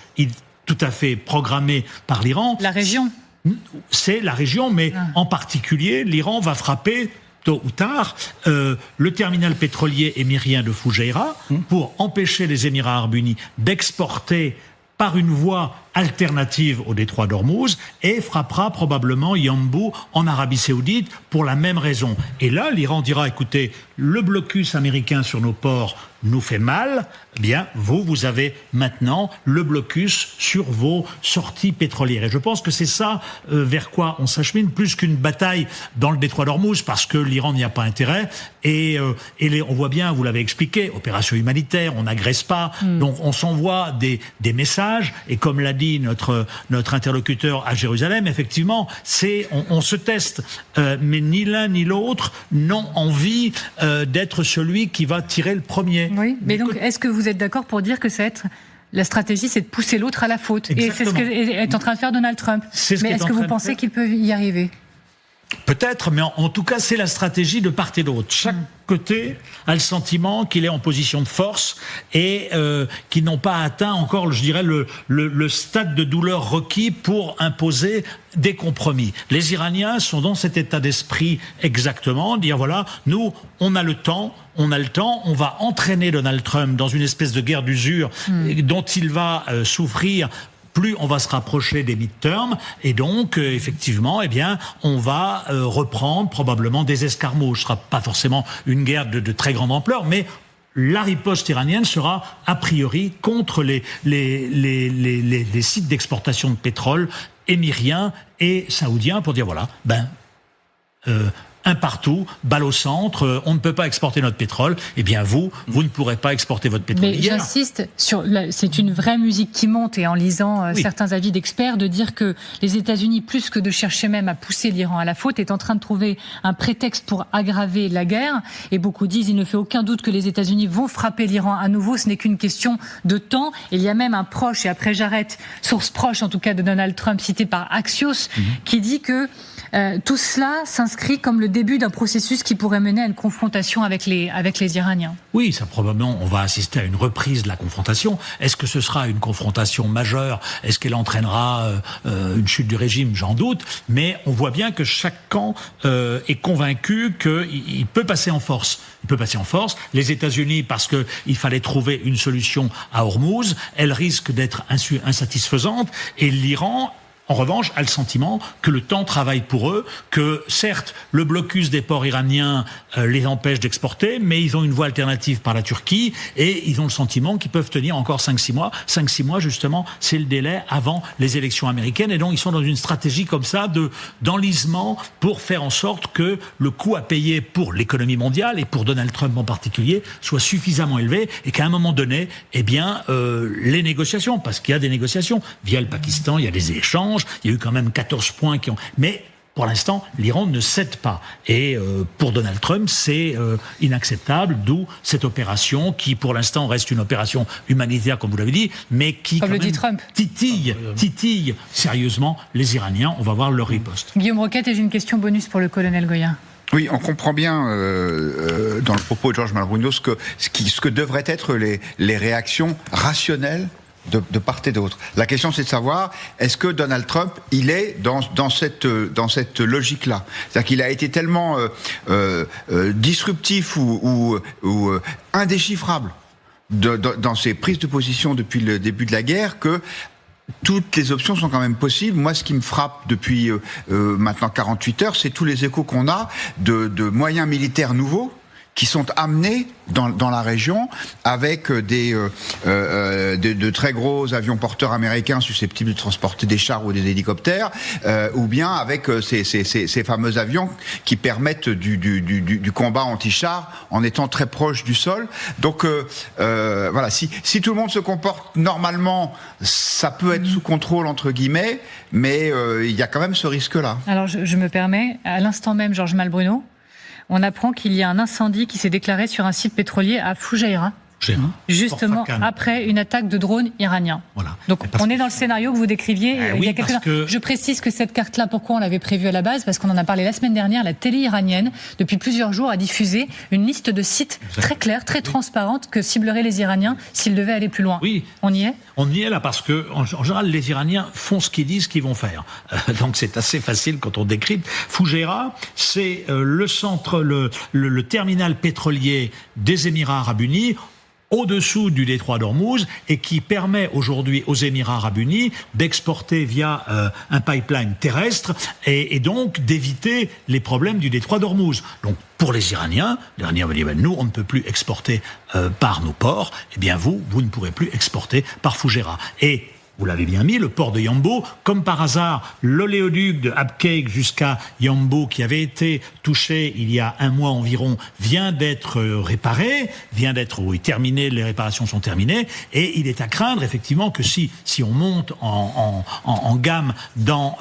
tout à fait programmée par l'Iran. La région. C'est la région, mais en particulier, l'Iran va frapper tôt ou tard, le terminal pétrolier émirien de Fujairah pour empêcher les Émirats arabes unis d'exporter par une voie alternative au détroit d'Ormuz, et frappera probablement Yanbu en Arabie Saoudite pour la même raison. Et là, l'Iran dira, écoutez, le blocus américain sur nos ports nous fait mal, eh bien, vous avez maintenant le blocus sur vos sorties pétrolières. Et je pense que c'est ça vers quoi on s'achemine, plus qu'une bataille dans le détroit d'Ormuz, parce que l'Iran n'y a pas intérêt. Et on voit bien, vous l'avez expliqué, opération humanitaire, on n'agresse pas, donc on s'envoie des messages, et comme l'a dit notre interlocuteur à Jérusalem, effectivement, on se teste, mais ni l'un ni l'autre n'ont envie d'être celui qui va tirer le premier. Oui, mais donc est-ce que vous êtes d'accord pour dire que la stratégie, c'est de pousser l'autre à la faute? Exactement. Et c'est ce qu'est en train de faire Donald Trump. Mais est-ce que vous pensez qu'il peut y arriver? Peut-être, mais en tout cas, c'est la stratégie de part et d'autre. Chaque côté a le sentiment qu'il est en position de force et qu'ils n'ont pas atteint encore, je dirais, le stade de douleur requis pour imposer des compromis. Les Iraniens sont dans cet état d'esprit exactement, dire voilà, nous, on a le temps, on va entraîner Donald Trump dans une espèce de guerre d'usure dont il va souffrir. Plus on va se rapprocher des midterms, et donc effectivement, eh bien, on va reprendre probablement des escarmouches. Ce sera pas forcément une guerre de très grande ampleur, mais la riposte iranienne sera a priori contre les sites d'exportation de pétrole émiriens et saoudiens pour dire voilà, un partout, balle au centre, on ne peut pas exporter notre pétrole, eh bien vous ne pourrez pas exporter votre pétrole. Mais j'insiste, c'est une vraie musique qui monte, et en lisant certains avis d'experts, de dire que les États-Unis, plus que de chercher même à pousser l'Iran à la faute, est en train de trouver un prétexte pour aggraver la guerre, et beaucoup disent il ne fait aucun doute que les États-Unis vont frapper l'Iran à nouveau, ce n'est qu'une question de temps. Et il y a même un proche, et après j'arrête, source proche en tout cas de Donald Trump, cité par Axios, qui dit que tout cela s'inscrit comme le début d'un processus qui pourrait mener à une confrontation avec les Iraniens. Oui, ça probablement, on va assister à une reprise de la confrontation. Est-ce que ce sera une confrontation majeure? Est-ce qu'elle entraînera une chute du régime? J'en doute. Mais on voit bien que chaque camp est convaincu qu'il peut passer en force. Il peut passer en force. Les États-Unis, parce qu'il fallait trouver une solution à Hormuz, elle risque d'être insatisfaisante. Et l'Iran, en revanche, a le sentiment que le temps travaille pour eux, que certes, le blocus des ports iraniens les empêche d'exporter, mais ils ont une voie alternative par la Turquie, et ils ont le sentiment qu'ils peuvent tenir encore 5-6 mois. 5-6 mois, justement, c'est le délai avant les élections américaines, et donc ils sont dans une stratégie comme ça d'enlisement pour faire en sorte que le coût à payer pour l'économie mondiale, et pour Donald Trump en particulier, soit suffisamment élevé, et qu'à un moment donné, eh bien, les négociations, parce qu'il y a des négociations, via le Pakistan, il y a des échanges, il y a eu quand même 14 points qui ont... Mais pour l'instant, l'Iran ne cède pas. Et pour Donald Trump, c'est inacceptable, d'où cette opération qui, pour l'instant, reste une opération humanitaire, comme vous l'avez dit, mais qui comme quand le dit même Trump. titille sérieusement les Iraniens. On va voir leur riposte. Guillaume Roquette, et j'ai une question bonus pour le colonel Goya. Oui, on comprend bien dans le propos de Georges Malbruno ce que devraient être les réactions rationnelles de part et d'autre. La question, c'est de savoir, est-ce que Donald Trump, il est dans cette logique-là? C'est-à-dire qu'il a été tellement disruptif ou indéchiffrable dans ses prises de position depuis le début de la guerre que toutes les options sont quand même possibles. Moi, ce qui me frappe depuis maintenant 48 heures, c'est tous les échos qu'on a de moyens militaires nouveaux qui sont amenés dans la région avec de très gros avions porteurs américains susceptibles de transporter des chars ou des hélicoptères, ou bien avec ces fameux avions qui permettent du combat anti-char en étant très proche du sol. Donc voilà, si tout le monde se comporte normalement, ça peut être sous contrôle entre guillemets, mais il y a quand même ce risque-là. Alors je me permets, à l'instant même, Georges Malbruno, on apprend qu'il y a un incendie qui s'est déclaré sur un site pétrolier à Fujairah. Justement après une attaque de drone iranien. Voilà. Donc on est dans le scénario que vous décriviez il y a quelques que... Je précise que cette carte-là, pourquoi on l'avait prévue à la base, parce qu'on en a parlé la semaine dernière, la télé iranienne, depuis plusieurs jours, a diffusé une liste de sites très claire, très transparente que cibleraient les Iraniens s'ils devaient aller plus loin. Oui. On y est ? On y est là parce que, en général, les Iraniens font ce qu'ils disent qu'ils vont faire. Donc c'est assez facile quand on décrypte. Fujairah, c'est le centre, le terminal pétrolier des Émirats Arabes Unis, au-dessous du détroit d'Ormuz, et qui permet aujourd'hui aux Émirats Arabes Unis d'exporter via un pipeline terrestre et donc d'éviter les problèmes du détroit d'Ormuz. Donc pour les Iraniens vont dire nous on ne peut plus exporter par nos ports, eh bien vous ne pourrez plus exporter par Fujairah. Et vous l'avez bien mis, le port de Yambo, comme par hasard, l'oléoduc de Abqaiq jusqu'à Yambo, qui avait été touché il y a un mois environ, vient d'être réparé, terminé, les réparations sont terminées, et il est à craindre effectivement que si on monte en gamme dans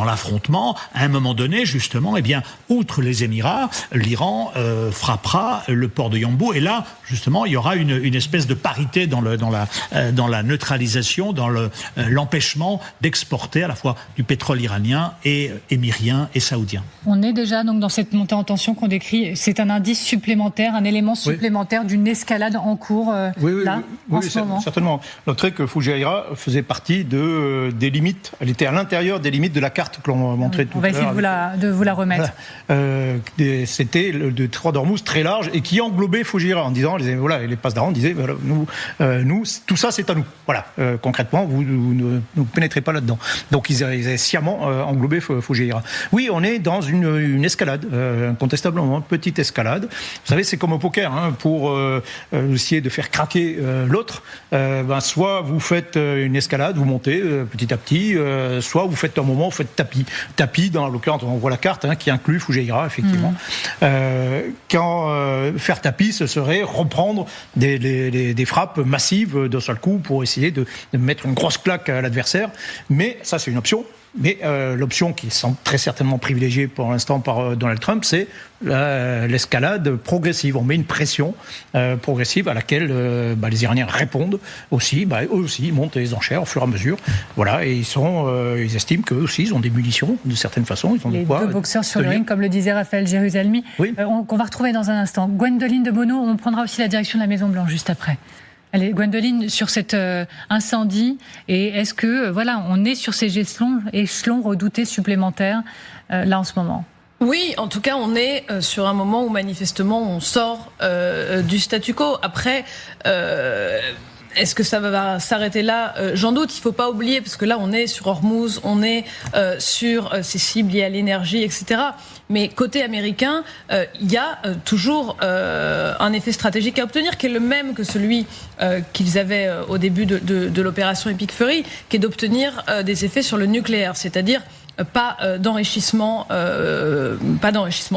l'affrontement, à un moment donné, justement, eh bien, outre les Émirats, l'Iran frappera le port de Yambo, et là, justement, il y aura une espèce de parité dans la neutralisation, dans l'empêchement d'exporter à la fois du pétrole iranien et émirien et saoudien. On est déjà donc dans cette montée en tension qu'on décrit. C'est un indice supplémentaire, un élément supplémentaire d'une escalade en cours en ce moment. Certainement. Noterez que Fujairah faisait partie des limites. Elle était à l'intérieur des limites de la carte que l'on montrait tout à l'heure. On va essayer de vous la remettre. Voilà. C'était le détroit d'Ormuz très large et qui englobait Fujairah en disant, les passedarans disaient, voilà, nous, tout ça c'est à nous. Voilà, concrètement, vous ne pénétrez pas là-dedans. Donc ils avaient sciemment englobé Fujairah. Oui, on est dans une escalade, incontestablement, une petite escalade. Vous savez, c'est comme au poker, pour essayer de faire craquer l'autre, soit vous faites une escalade, vous montez petit à petit, soit vous faites un moment, vous faites tapis. Tapis, dans l'occurrence, on voit la carte qui inclut Fujairah, effectivement. Faire tapis, ce serait reprendre des frappes massives d'un seul coup pour essayer de mettre une grosse claque à l'adversaire, mais ça c'est une option. Mais l'option qui semble très certainement privilégiée pour l'instant par Donald Trump, c'est l'escalade progressive. On met une pression progressive à laquelle les Iraniens répondent aussi. Eux aussi, ils montent les enchères au fur et à mesure. Voilà, et ils estiment qu'eux aussi, ils ont des munitions, de certaine façon. Ils ont les deux boxeurs sur le ring, comme le disait Raphaël Jérusalemi, qu'on va retrouver dans un instant. Gwendoline de Bono, on prendra aussi la direction de la Maison-Blanche juste après. Allez, Gwendoline, sur cet incendie, et est-ce que, on est sur ces échelons redoutés supplémentaires, là, en ce moment ? Oui, en tout cas, on est sur un moment où, manifestement, on sort du statu quo. Après... Est-ce que ça va s'arrêter là ? J'en doute, il ne faut pas oublier, parce que là, on est sur Hormuz, on est sur ces cibles liées à l'énergie, etc. Mais côté américain, il y a toujours un effet stratégique à obtenir, qui est le même que celui qu'ils avaient au début de l'opération Epic Fury, qui est d'obtenir des effets sur le nucléaire, c'est-à-dire pas d'enrichissement,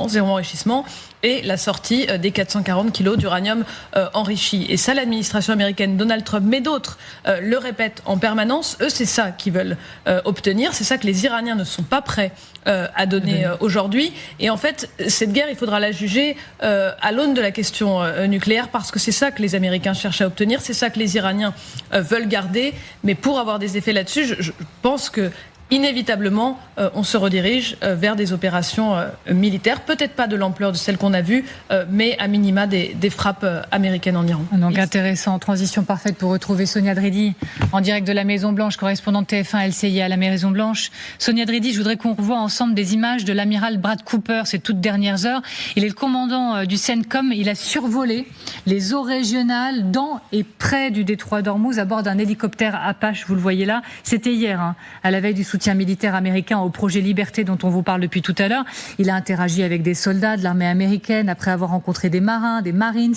zéro enrichissement, et la sortie des 440 kilos d'uranium enrichi. Et ça, l'administration américaine, Donald Trump, mais d'autres, le répètent en permanence. Eux, c'est ça qu'ils veulent obtenir. C'est ça que les Iraniens ne sont pas prêts à donner aujourd'hui. Et en fait, cette guerre, il faudra la juger à l'aune de la question nucléaire, parce que c'est ça que les Américains cherchent à obtenir, c'est ça que les Iraniens veulent garder. Mais pour avoir des effets là-dessus, je pense que inévitablement, on se redirige vers des opérations militaires, peut-être pas de l'ampleur de celles qu'on a vues, mais à minima des frappes américaines en Iran. Donc intéressant, transition parfaite pour retrouver Sonia Dridi en direct de la Maison-Blanche, correspondante TF1 LCI à la Maison-Blanche. Sonia Dridi, je voudrais qu'on revoie ensemble des images de l'amiral Brad Cooper ces toutes dernières heures. Il est le commandant du CENTCOM, il a survolé les eaux régionales dans et près du détroit d'Ormuz à bord d'un hélicoptère Apache, vous le voyez là. C'était hier, à la veille du soutien militaire américain au projet Liberté dont on vous parle depuis tout à l'heure. Il a interagi avec des soldats de l'armée américaine après avoir rencontré des marins, des Marines,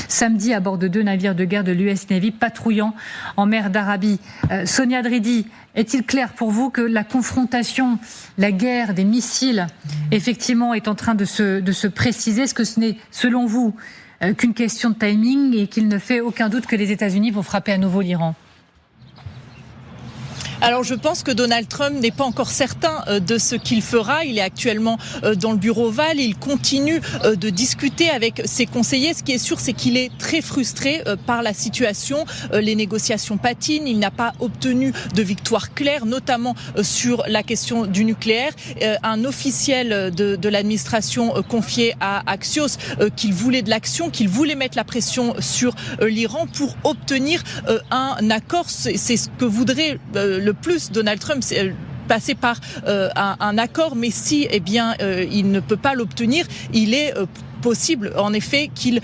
samedi à bord de 2 navires de guerre de l'US Navy patrouillant en mer d'Arabie. Sonia Dridi, est-il clair pour vous que la confrontation, la guerre des missiles, effectivement, est en train de se préciser? Est-ce que ce n'est, selon vous, qu'une question de timing et qu'il ne fait aucun doute que les États-Unis vont frapper à nouveau l'Iran? Alors je pense que Donald Trump n'est pas encore certain de ce qu'il fera. Il est actuellement dans le bureau ovale. Il continue de discuter avec ses conseillers. Ce qui est sûr, c'est qu'il est très frustré par la situation. Les négociations patinent. Il n'a pas obtenu de victoire claire, notamment sur la question du nucléaire. Un officiel de l'administration confié à Axios qu'il voulait de l'action, qu'il voulait mettre la pression sur l'Iran pour obtenir un accord. C'est ce que voudrait le plus Donald Trump, c'est passer par un accord, mais si il ne peut pas l'obtenir, il est possible en effet qu'il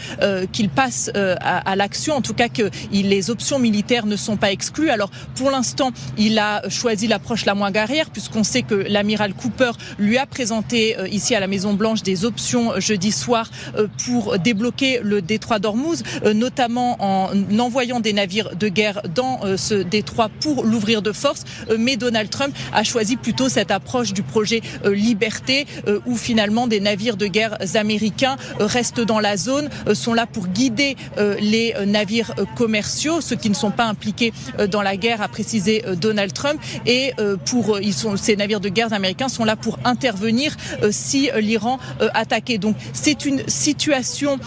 passe à l'action, en tout cas que les options militaires ne sont pas exclues. Alors pour l'instant, il a choisi l'approche la moins guerrière, puisqu'on sait que l'amiral Cooper lui a présenté ici à la Maison Blanche des options jeudi soir pour débloquer le détroit d'Ormuz, notamment en envoyant des navires de guerre dans ce détroit pour l'ouvrir de force. Mais Donald Trump a choisi plutôt cette approche du projet Liberté, où finalement des navires de guerre américains restent dans la zone, sont là pour guider les navires commerciaux, ceux qui ne sont pas impliqués dans la guerre, a précisé Donald Trump, et ces navires de guerre américains sont là pour intervenir si l'Iran attaquait. Donc c'est une situation,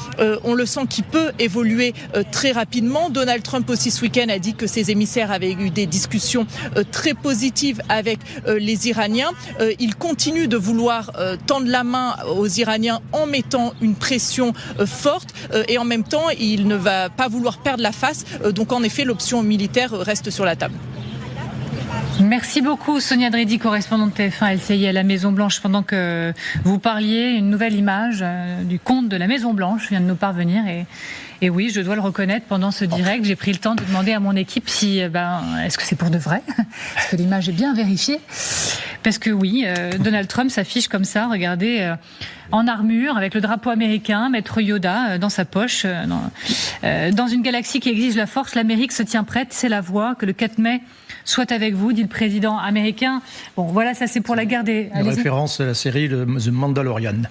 on le sent, qui peut évoluer très rapidement. Donald Trump aussi ce week-end a dit que ses émissaires avaient eu des discussions très positives avec les Iraniens. Il continue de vouloir tendre la main aux Iraniens en mettant une pression forte et en même temps il ne va pas vouloir perdre la face, donc en effet l'option militaire reste sur la table. Merci beaucoup Sonia Dridi, correspondante TF1 LCI à la Maison Blanche. Pendant que vous parliez, une nouvelle image du compte de la Maison Blanche vient de nous parvenir et oui, je dois le reconnaître, pendant ce direct, j'ai pris le temps de demander à mon équipe si, est-ce que c'est pour de vrai? Est-ce que l'image est bien vérifiée? Parce que oui, Donald Trump s'affiche comme ça, regardez, en armure, avec le drapeau américain, Maître Yoda dans sa poche. Dans une galaxie qui exige la force, l'Amérique se tient prête, c'est la voix, que le 4 mai soit avec vous, dit le président américain. Bon, voilà, ça c'est pour la guerre des... Une référence à la série The Mandalorian.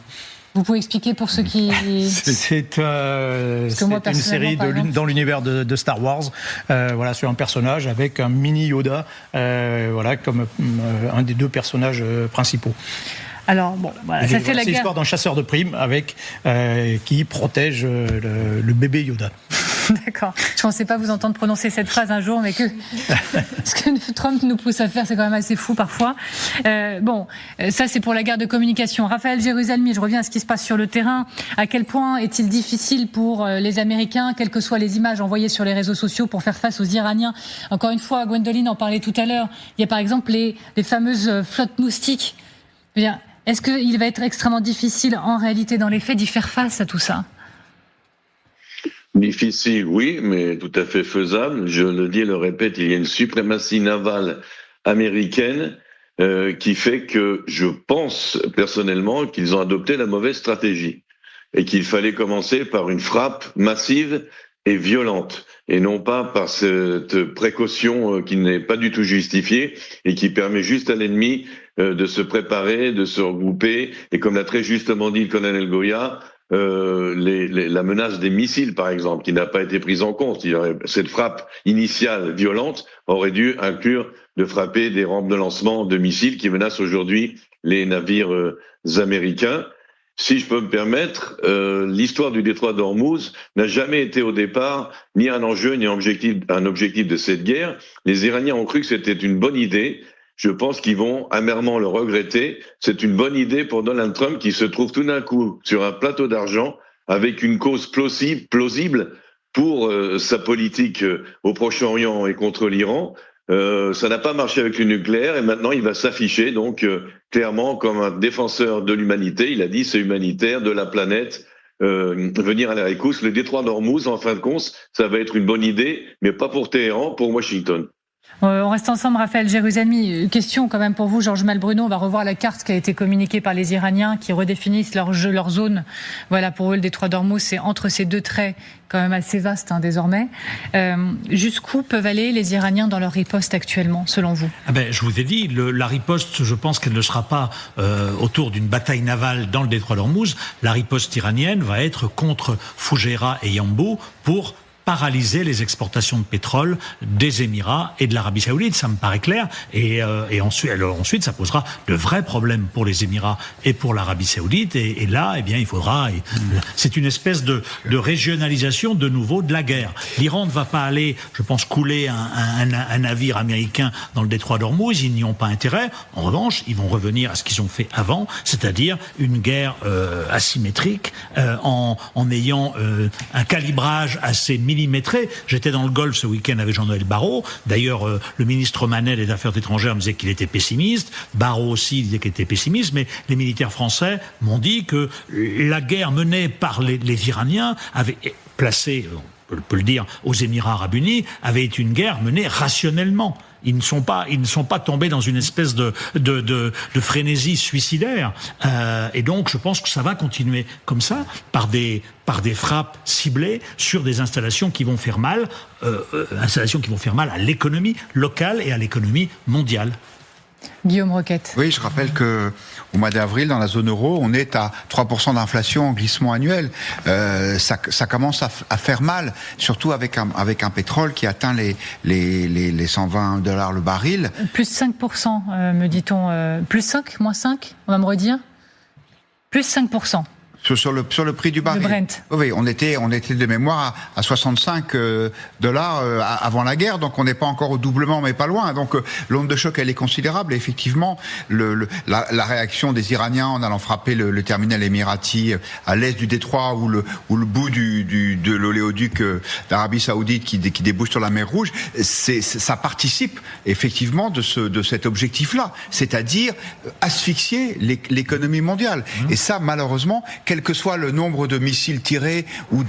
Vous pouvez expliquer pour ceux qui... C'est une série dans l'univers de Star Wars, sur un personnage avec un mini Yoda, comme un des 2 personnages principaux. Alors bon, voilà, ça fait la guerre. C'est l'histoire d'un chasseur de primes qui protège le bébé Yoda. D'accord. Je ne pensais pas vous entendre prononcer cette phrase un jour, mais ce que Trump nous pousse à faire, c'est quand même assez fou parfois. Ça c'est pour la guerre de communication. Raphaël Jérusalemi, je reviens à ce qui se passe sur le terrain. À quel point est-il difficile pour les Américains, quelles que soient les images envoyées sur les réseaux sociaux, pour faire face aux Iraniens? Encore une fois, Gwendoline en parlait tout à l'heure. Il y a par exemple les fameuses flottes moustiques. Est-ce qu'il va être extrêmement difficile en réalité dans les faits d'y faire face à tout ça? Difficile, oui, mais tout à fait faisable. Je le dis et le répète, il y a une suprématie navale américaine qui fait que je pense personnellement qu'ils ont adopté la mauvaise stratégie et qu'il fallait commencer par une frappe massive et violente et non pas par cette précaution qui n'est pas du tout justifiée et qui permet juste à l'ennemi de se préparer, de se regrouper, et comme l'a très justement dit le colonel Goya, la menace des missiles, par exemple, qui n'a pas été prise en compte. Cette frappe initiale violente aurait dû inclure de frapper des rampes de lancement de missiles qui menacent aujourd'hui les navires américains. Si je peux me permettre, l'histoire du détroit d'Ormuz n'a jamais été au départ ni un enjeu ni un objectif de cette guerre. Les Iraniens ont cru que c'était une bonne idée. Je pense qu'ils vont amèrement le regretter. C'est une bonne idée pour Donald Trump qui se trouve tout d'un coup sur un plateau d'argent avec une cause plausible pour sa politique au Proche-Orient et contre l'Iran. Ça n'a pas marché avec le nucléaire et maintenant il va s'afficher donc clairement comme un défenseur de l'humanité. Il a dit c'est humanitaire, de la planète, venir à la rescousse. Le détroit d'Ormuz, en fin de compte, ça va être une bonne idée, mais pas pour Téhéran, pour Washington. On reste ensemble, Raphaël Jérusalemi. Question quand même pour vous, Georges Malbruno. On va revoir la carte qui a été communiquée par les Iraniens qui redéfinissent leur zone. Voilà, pour eux, le détroit d'Ormuz, c'est entre ces deux traits, quand même assez vaste désormais. Jusqu'où peuvent aller les Iraniens dans leur riposte actuellement, selon vous ? Je vous ai dit, la riposte, je pense qu'elle ne sera pas autour d'une bataille navale dans le détroit d'Ormuz. La riposte iranienne va être contre Fougera et Yambo pour paralyser les exportations de pétrole des Émirats et de l'Arabie Saoudite, ça me paraît clair. Et ensuite, ça posera de vrais problèmes pour les Émirats et pour l'Arabie Saoudite. Et là, il faudra. C'est une espèce de régionalisation de nouveau de la guerre. L'Iran ne va pas aller, je pense, couler un navire américain dans le détroit d'Ormuz. Ils n'y ont pas intérêt. En revanche, ils vont revenir à ce qu'ils ont fait avant, c'est-à-dire une guerre asymétrique en ayant un calibrage assez millimétré. J'étais dans le Golfe ce week-end avec Jean-Noël Barrot. D'ailleurs, le ministre Manet des Affaires étrangères me disait qu'il était pessimiste. Barrot aussi disait qu'il était pessimiste. Mais les militaires français m'ont dit que la guerre menée par les Iraniens avait placé, on peut le dire, aux Émirats arabes unis, avait été une guerre menée rationnellement. Ils ne sont pas tombés dans une espèce de frénésie suicidaire. Et donc, je pense que ça va continuer comme ça, par des frappes ciblées sur des installations qui vont faire mal, à l'économie locale et à l'économie mondiale. Guillaume Roquette. Oui, je rappelle que au mois d'avril, dans la zone euro, on est à 3% d'inflation en glissement annuel. Ça commence à faire mal, surtout avec un pétrole qui atteint les $120 le baril. Plus 5%, me dit-on. Plus 5, moins 5, on va me redire. Plus 5%. Sur le prix du baril. Le Brent. Oui, on était de mémoire à $65 avant la guerre, donc on n'est pas encore au doublement, mais pas loin. Donc l'onde de choc, elle est considérable. Et effectivement, la réaction des Iraniens en allant frapper le terminal émirati à l'est du détroit ou le bout de l'oléoduc d'Arabie Saoudite qui débouche sur la mer Rouge, ça participe effectivement de cet objectif-là, c'est-à-dire asphyxier l'économie mondiale. Et ça, malheureusement, quel que soit le nombre de missiles tirés ou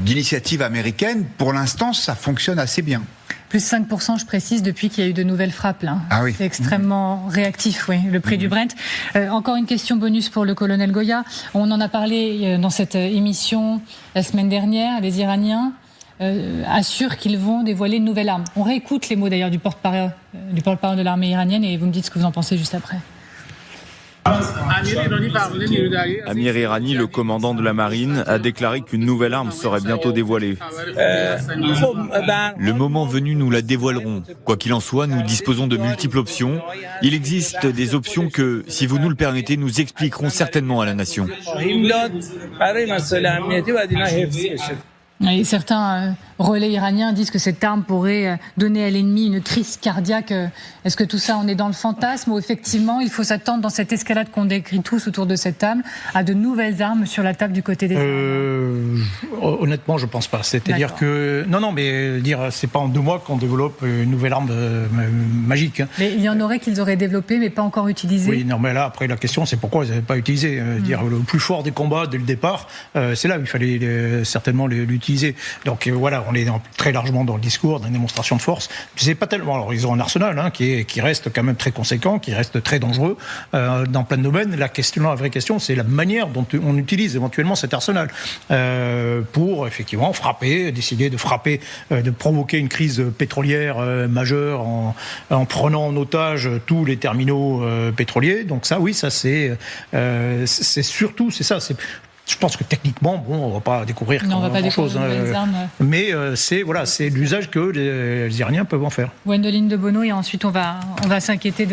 d'initiatives américaines, pour l'instant, ça fonctionne assez bien. Plus 5%, je précise, depuis qu'il y a eu de nouvelles frappes. Là. Ah oui. C'est extrêmement réactif, oui, le prix du Brent. Encore une question bonus pour le colonel Goya. On en a parlé dans cette émission la semaine dernière. Les Iraniens assurent qu'ils vont dévoiler une nouvelle arme. On réécoute les mots d'ailleurs du porte-parole de l'armée iranienne et vous me dites ce que vous en pensez juste après. Amir Irani, le commandant de la marine, a déclaré qu'une nouvelle arme serait bientôt dévoilée. Le moment venu, nous la dévoilerons. Quoi qu'il en soit, nous disposons de multiples options. Il existe des options que, si vous nous le permettez, nous expliquerons certainement à la nation. Et certains relais iraniens disent que cette arme pourrait donner à l'ennemi une crise cardiaque. Est-ce que tout ça, on est dans le fantasme ou effectivement, il faut s'attendre dans cette escalade qu'on décrit tous autour de cette table à de nouvelles armes sur la table du côté des Iraniens ? Honnêtement, je pense pas. C'est-à-dire D'accord. que c'est pas en 2 mois qu'on développe une nouvelle arme magique. Hein. Mais il y en aurait qu'ils auraient développé, mais pas encore utilisé. Oui, non, mais là, après, la question, c'est pourquoi ils n'avaient pas utilisé. Dire le plus fort des combats dès le départ, c'est là où il fallait certainement l'utiliser. Donc voilà, on est très largement dans le discours d'une démonstration de force. C'est pas tellement. Alors ils ont un arsenal qui reste quand même très conséquent, qui reste très dangereux dans plein de domaines. La vraie question, c'est la manière dont on utilise éventuellement cet arsenal pour effectivement décider de frapper, de provoquer une crise pétrolière majeure en prenant en otage tous les terminaux pétroliers. Donc ça, oui, ça c'est surtout ça. Je pense que techniquement, on va pas découvrir grand-chose. Mais c'est l'usage que les Iraniens peuvent en faire. Gwendoline de Bono, et ensuite on va s'inquiéter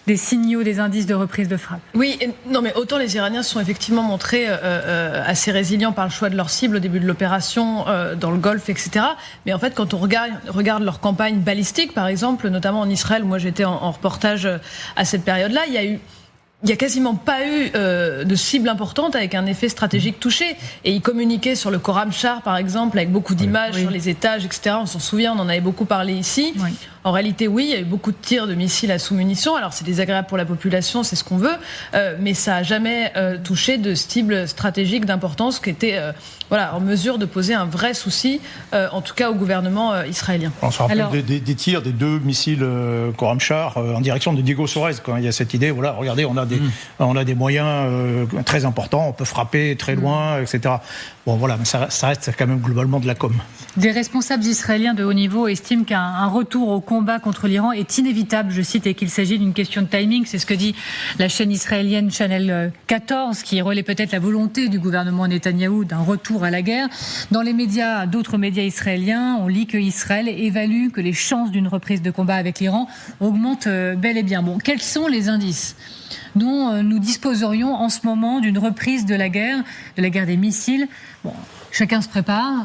des signaux, des indices de reprise de frappe. Oui, mais autant les Iraniens se sont effectivement montrés assez résilients par le choix de leur cible au début de l'opération dans le Golfe, etc. Mais en fait, quand on regarde leur campagne balistique, par exemple, notamment en Israël, où moi j'étais en reportage à cette période-là, il y a quasiment pas eu de cible importante avec un effet stratégique touché. Et ils communiquaient sur le Khorramshahr, par exemple, avec beaucoup d'images sur les étages, etc. On s'en souvient, on en avait beaucoup parlé ici. Oui. En réalité, oui, il y a eu beaucoup de tirs de missiles à sous-munitions. Alors, c'est désagréable pour la population, c'est ce qu'on veut, mais ça n'a jamais touché de cible stratégique d'importance qui était en mesure de poser un vrai souci, en tout cas au gouvernement israélien. On se rappelle des tirs des 2 missiles Khorramshahr en direction de Diego Suarez, quand il y a cette idée, voilà, regardez, on a des moyens très importants, on peut frapper très loin, etc. Bon, voilà, mais ça reste quand même globalement de la com. Des responsables israéliens de haut niveau estiment qu'un retour au combat contre l'Iran est inévitable, je cite, et qu'il s'agit d'une question de timing. C'est ce que dit la chaîne israélienne Channel 14, qui relaie peut-être la volonté du gouvernement Netanyahou d'un retour à la guerre. Dans les médias, d'autres médias israéliens, on lit que Israël évalue que les chances d'une reprise de combat avec l'Iran augmentent bel et bien. Bon, quels sont les indices dont nous disposerions en ce moment d'une reprise de la guerre des missiles? Bon, chacun se prépare.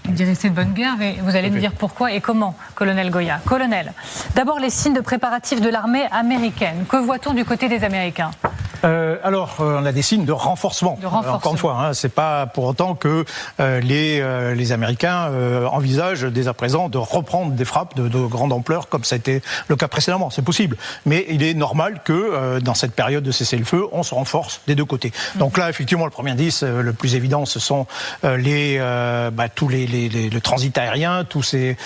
Vous direz c'est de bonne guerre, mais vous allez nous dire pourquoi et comment, colonel Goya. Colonel, d'abord les signes de préparatifs de l'armée américaine. Que voit-on du côté des Américains ? Alors, on a des signes de renforcement. Encore une fois, c'est pas pour autant que les Américains envisagent dès à présent de reprendre des frappes de grande ampleur, comme ça a été le cas précédemment. C'est possible, mais il est normal que dans cette période de cessez-le-feu, on se renforce des deux côtés. Donc là, effectivement, le premier indice, le plus évident, ce sont le transit aérien, tous ces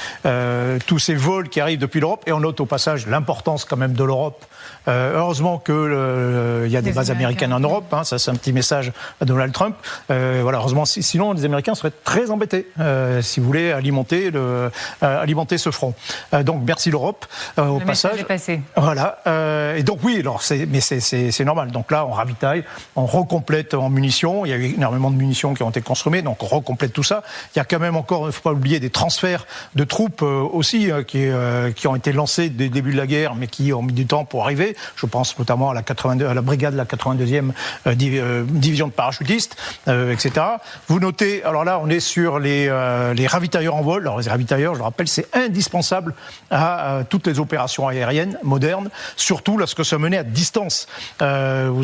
vols qui arrivent depuis l'Europe, et on note au passage l'importance quand même de l'Europe. Heureusement que il y a des bases américaines en Europe, ça c'est un petit message à Donald Trump. Heureusement, sinon les Américains seraient très embêtés si vous voulez alimenter ce front. Donc merci l'Europe au passage. Est passé. Voilà. Et donc oui, alors c'est normal. Donc là on ravitaille, on recomplète en munitions. Il y a eu énormément de munitions qui ont été consommées, donc on recomplète tout ça. Il y a quand même encore, il ne faut pas oublier, des transferts de troupes aussi qui ont été lancés dès le début de la guerre, mais qui ont mis du temps pour arriver. Je pense notamment à la brigade de la 82e division de parachutistes, etc. Vous notez, alors là, on est sur les ravitailleurs en vol. Alors les ravitailleurs, je le rappelle, c'est indispensable à toutes les opérations aériennes modernes, surtout lorsque ça menait à distance. Vous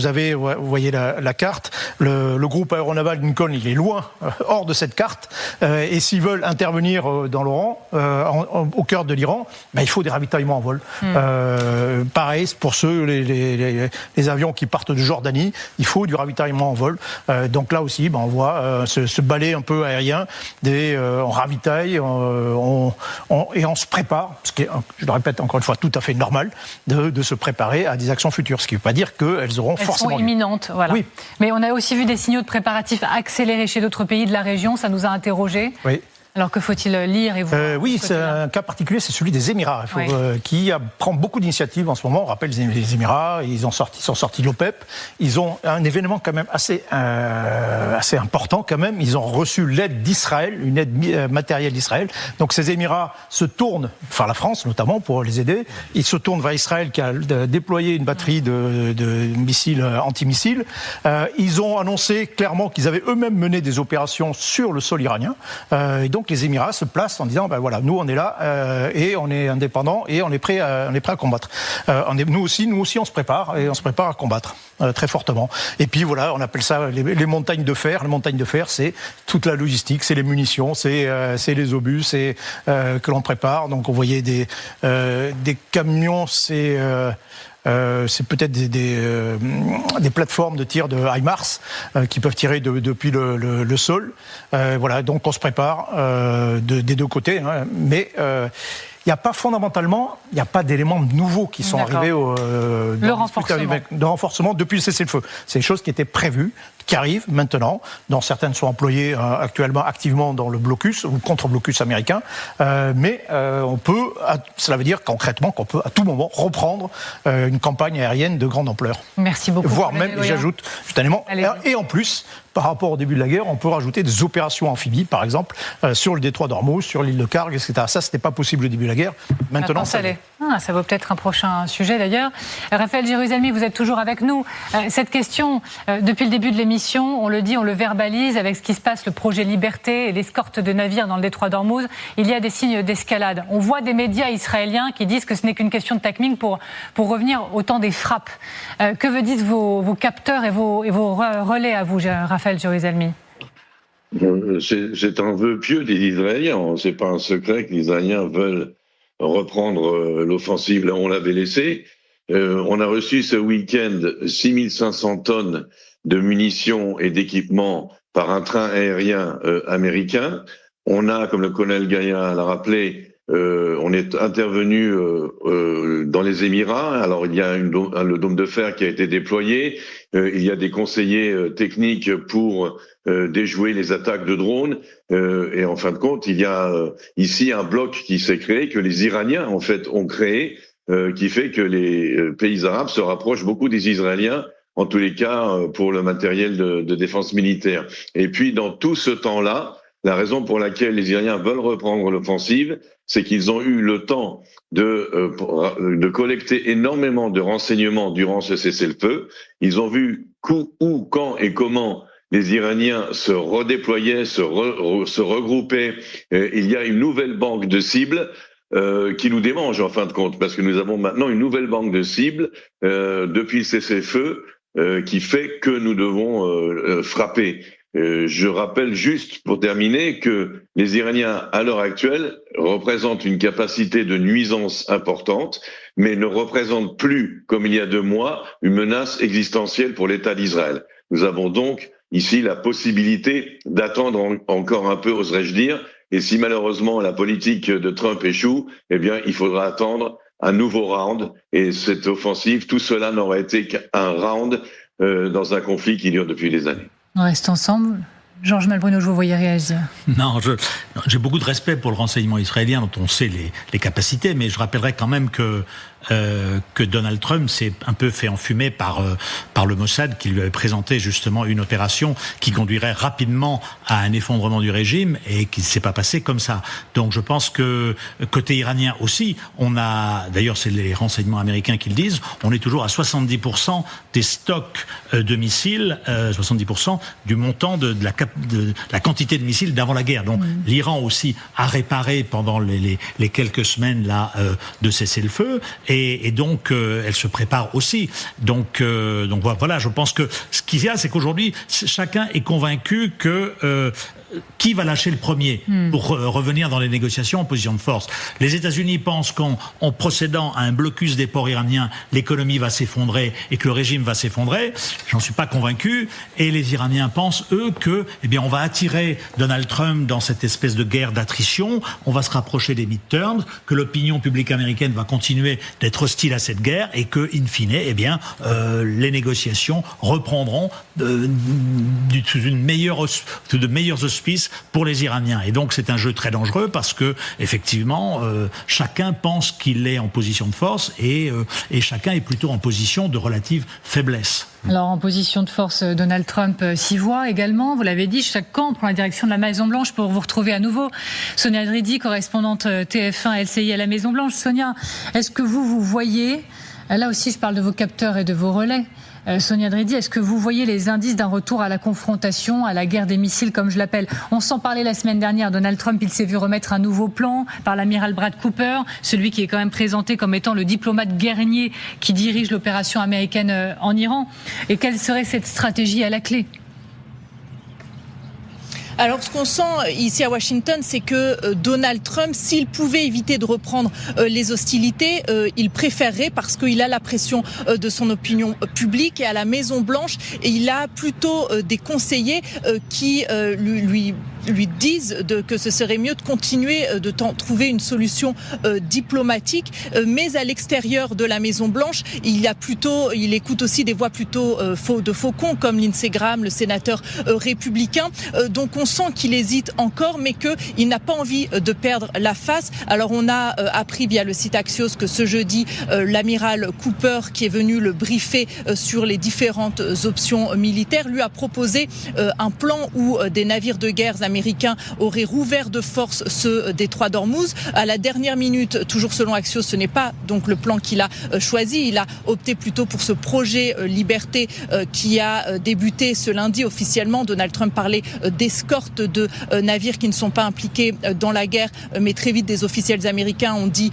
voyez la carte. Le groupe aéronaval Lincoln, il est loin, hors de cette carte. Et s'ils veulent intervenir dans l'Iran, au cœur de l'Iran, il faut des ravitaillements en vol. Pareil, pour les avions qui partent de Jordanie, il faut du ravitaillement en vol. Donc là aussi, on voit ce balai un peu aérien, on ravitaille, et on se prépare, ce qui est, je le répète encore une fois, tout à fait normal, de se préparer à des actions futures. Ce qui ne veut pas dire qu'elles auront forcément lieu. Elles sont imminentes, voilà. Oui. Mais on a aussi vu des signaux de préparatifs accélérés chez d'autres pays de la région, ça nous a interrogés. Oui. Alors que faut-il lire et voir oui, c'est un cas particulier, c'est celui des Émirats, qui prend beaucoup d'initiatives en ce moment. On rappelle les Émirats, ils sont sortis de l'OPEP. Ils ont un événement quand même assez important quand même. Ils ont reçu l'aide d'Israël, une aide matérielle d'Israël. Donc ces Émirats se tournent, enfin la France notamment pour les aider. Ils se tournent vers Israël qui a déployé une batterie de missiles antimissiles. Ils ont annoncé clairement qu'ils avaient eux-mêmes mené des opérations sur le sol iranien. Et donc les Émirats se placent en disant nous on est là et on est indépendants et on est prêt à combattre. Nous aussi on se prépare et on se prépare à combattre très fortement. Et puis voilà, on appelle ça les montagnes de fer. Les montagnes de fer, c'est toute la logistique, c'est les munitions, c'est les obus, que l'on prépare. Donc on voyait des camions, c'est peut-être des plateformes de tir de HIMARS qui peuvent tirer depuis le sol. Voilà, donc on se prépare des deux côtés, mais il n'y a pas fondamentalement, il n'y a pas d'éléments nouveaux qui sont arrivés de renforcement depuis le cessez-le-feu. C'est des choses qui étaient prévues, qui arrivent maintenant, dont certaines sont employées actuellement activement dans le blocus ou le contre-blocus américain, mais cela veut dire concrètement qu'on peut à tout moment reprendre une campagne aérienne de grande ampleur. Merci beaucoup. Voire même, j'ajoute, justement, et en plus, par rapport au début de la guerre, on peut rajouter des opérations amphibies, par exemple, sur le détroit d'Ormuz, sur l'île de Kharg, etc. Ça, ce n'était pas possible au début de la guerre. Maintenant, ça l'est. Ça vaut peut-être un prochain sujet, d'ailleurs. Raphaël Jérusalemi, vous êtes toujours avec nous. Cette question, depuis le début de l'émission, on le dit, on le verbalise, avec ce qui se passe, le projet Liberté et l'escorte de navires dans le détroit d'Ormuz, il y a des signes d'escalade. On voit des médias israéliens qui disent que ce n'est qu'une question de timing pour revenir au temps des frappes. Que disent vos capteurs et vos relais à vous, Raphaël Jérusalemi? C'est un vœu pieux des Israéliens. Ce n'est pas un secret que les Israéliens veulent reprendre l'offensive là où on l'avait laissée. On a reçu ce week-end 6500 tonnes de munitions et d'équipements par un train aérien américain. On a, comme le colonel Gaillard l'a rappelé, on est intervenu dans les Émirats. Alors il y a le dôme de fer qui a été déployé. Il y a des conseillers techniques pour déjouer les attaques de drones. Et en fin de compte, il y a ici un bloc qui s'est créé, que les Iraniens en fait ont créé, qui fait que les pays arabes se rapprochent beaucoup des Israéliens, en tous les cas pour le matériel de défense militaire. Et puis dans tout ce temps-là, la raison pour laquelle les Iraniens veulent reprendre l'offensive, c'est qu'ils ont eu le temps de collecter énormément de renseignements durant ce cessez-le-feu. Ils ont vu où, quand et comment les Iraniens se redéployaient, se regroupaient. Il y a une nouvelle banque de cibles qui nous démange en fin de compte, parce que nous avons maintenant une nouvelle banque de cibles depuis le cessez-le-feu qui fait que nous devons frapper. Je rappelle juste, pour terminer, que les Iraniens, à l'heure actuelle, représentent une capacité de nuisance importante, mais ne représentent plus, comme il y a 2 mois, une menace existentielle pour l'État d'Israël. Nous avons donc ici la possibilité d'attendre encore un peu, oserais-je dire, et si malheureusement la politique de Trump échoue, eh bien, il faudra attendre un nouveau round, et cette offensive, tout cela n'aurait été qu'un round dans un conflit qui dure depuis des années. On reste ensemble. Georges Malbruno, je vous voyais réagir. Non, j'ai beaucoup de respect pour le renseignement israélien dont on sait les capacités, mais je rappellerai quand même que Donald Trump s'est un peu fait enfumer par le Mossad, qui lui avait présenté justement une opération qui conduirait rapidement à un effondrement du régime et qui ne s'est pas passé comme ça. Donc je pense que côté iranien aussi, on a, d'ailleurs c'est les renseignements américains qui le disent, on est toujours à 70% des stocks de missiles, 70% du montant de la quantité de missiles d'avant la guerre. Donc l'Iran aussi a réparé pendant les quelques semaines là de cessez-le-feu. Et donc, elle se prépare aussi. Donc voilà, je pense que ce qu'il y a, c'est qu'aujourd'hui, chacun est convaincu que qui va lâcher le premier pour revenir dans les négociations en position de force. Les États-Unis pensent qu'en procédant à un blocus des ports iraniens, l'économie va s'effondrer et que le régime va s'effondrer. J'en suis pas convaincu. Et les Iraniens pensent, eux, que, eh bien, on va attirer Donald Trump dans cette espèce de guerre d'attrition. On va se rapprocher des midterms, que l'opinion publique américaine va continuer d'être hostile à cette guerre et que, in fine, eh bien, les négociations reprendront de meilleurs auspices pour les Iraniens. Et donc c'est un jeu très dangereux parce que effectivement chacun pense qu'il est en position de force et chacun est plutôt en position de relative faiblesse. Alors en position de force, Donald Trump s'y voit également. Vous l'avez dit, chaque camp prend la direction de la Maison-Blanche pour vous retrouver à nouveau. Sonia Dridi, correspondante TF1 LCI à la Maison-Blanche. Sonia, est-ce que vous voyez, là aussi je parle de vos capteurs et de vos relais, Sonia Dridi, est-ce que vous voyez les indices d'un retour à la confrontation, à la guerre des missiles, comme je l'appelle? On s'en parlait la semaine dernière. Donald Trump, il s'est vu remettre un nouveau plan par l'amiral Brad Cooper, celui qui est quand même présenté comme étant le diplomate guerrier qui dirige l'opération américaine en Iran. Et quelle serait cette stratégie à la clé? Alors, ce qu'on sent ici à Washington, c'est que Donald Trump, s'il pouvait éviter de reprendre les hostilités, il préférerait, parce qu'il a la pression de son opinion publique, et à la Maison-Blanche, et il a plutôt des conseillers qui lui disent que ce serait mieux de continuer de trouver une solution diplomatique, mais à l'extérieur de la Maison-Blanche, il écoute aussi des voix plutôt de faucons, comme Lindsey Graham, le sénateur républicain. Donc on sent qu'il hésite encore, mais qu'il n'a pas envie de perdre la face. Alors on a appris via le site Axios que ce jeudi, l'amiral Cooper, qui est venu le briefer sur les différentes options militaires, lui a proposé un plan où des navires de guerre américains auraient rouvert de force ce détroit d'Ormuz. À la dernière minute, toujours selon Axios, ce n'est pas donc le plan qu'il a choisi. Il a opté plutôt pour ce projet Liberté qui a débuté ce lundi officiellement. Donald Trump parlait d'escorte de navires qui ne sont pas impliqués dans la guerre, mais très vite des officiels américains ont dit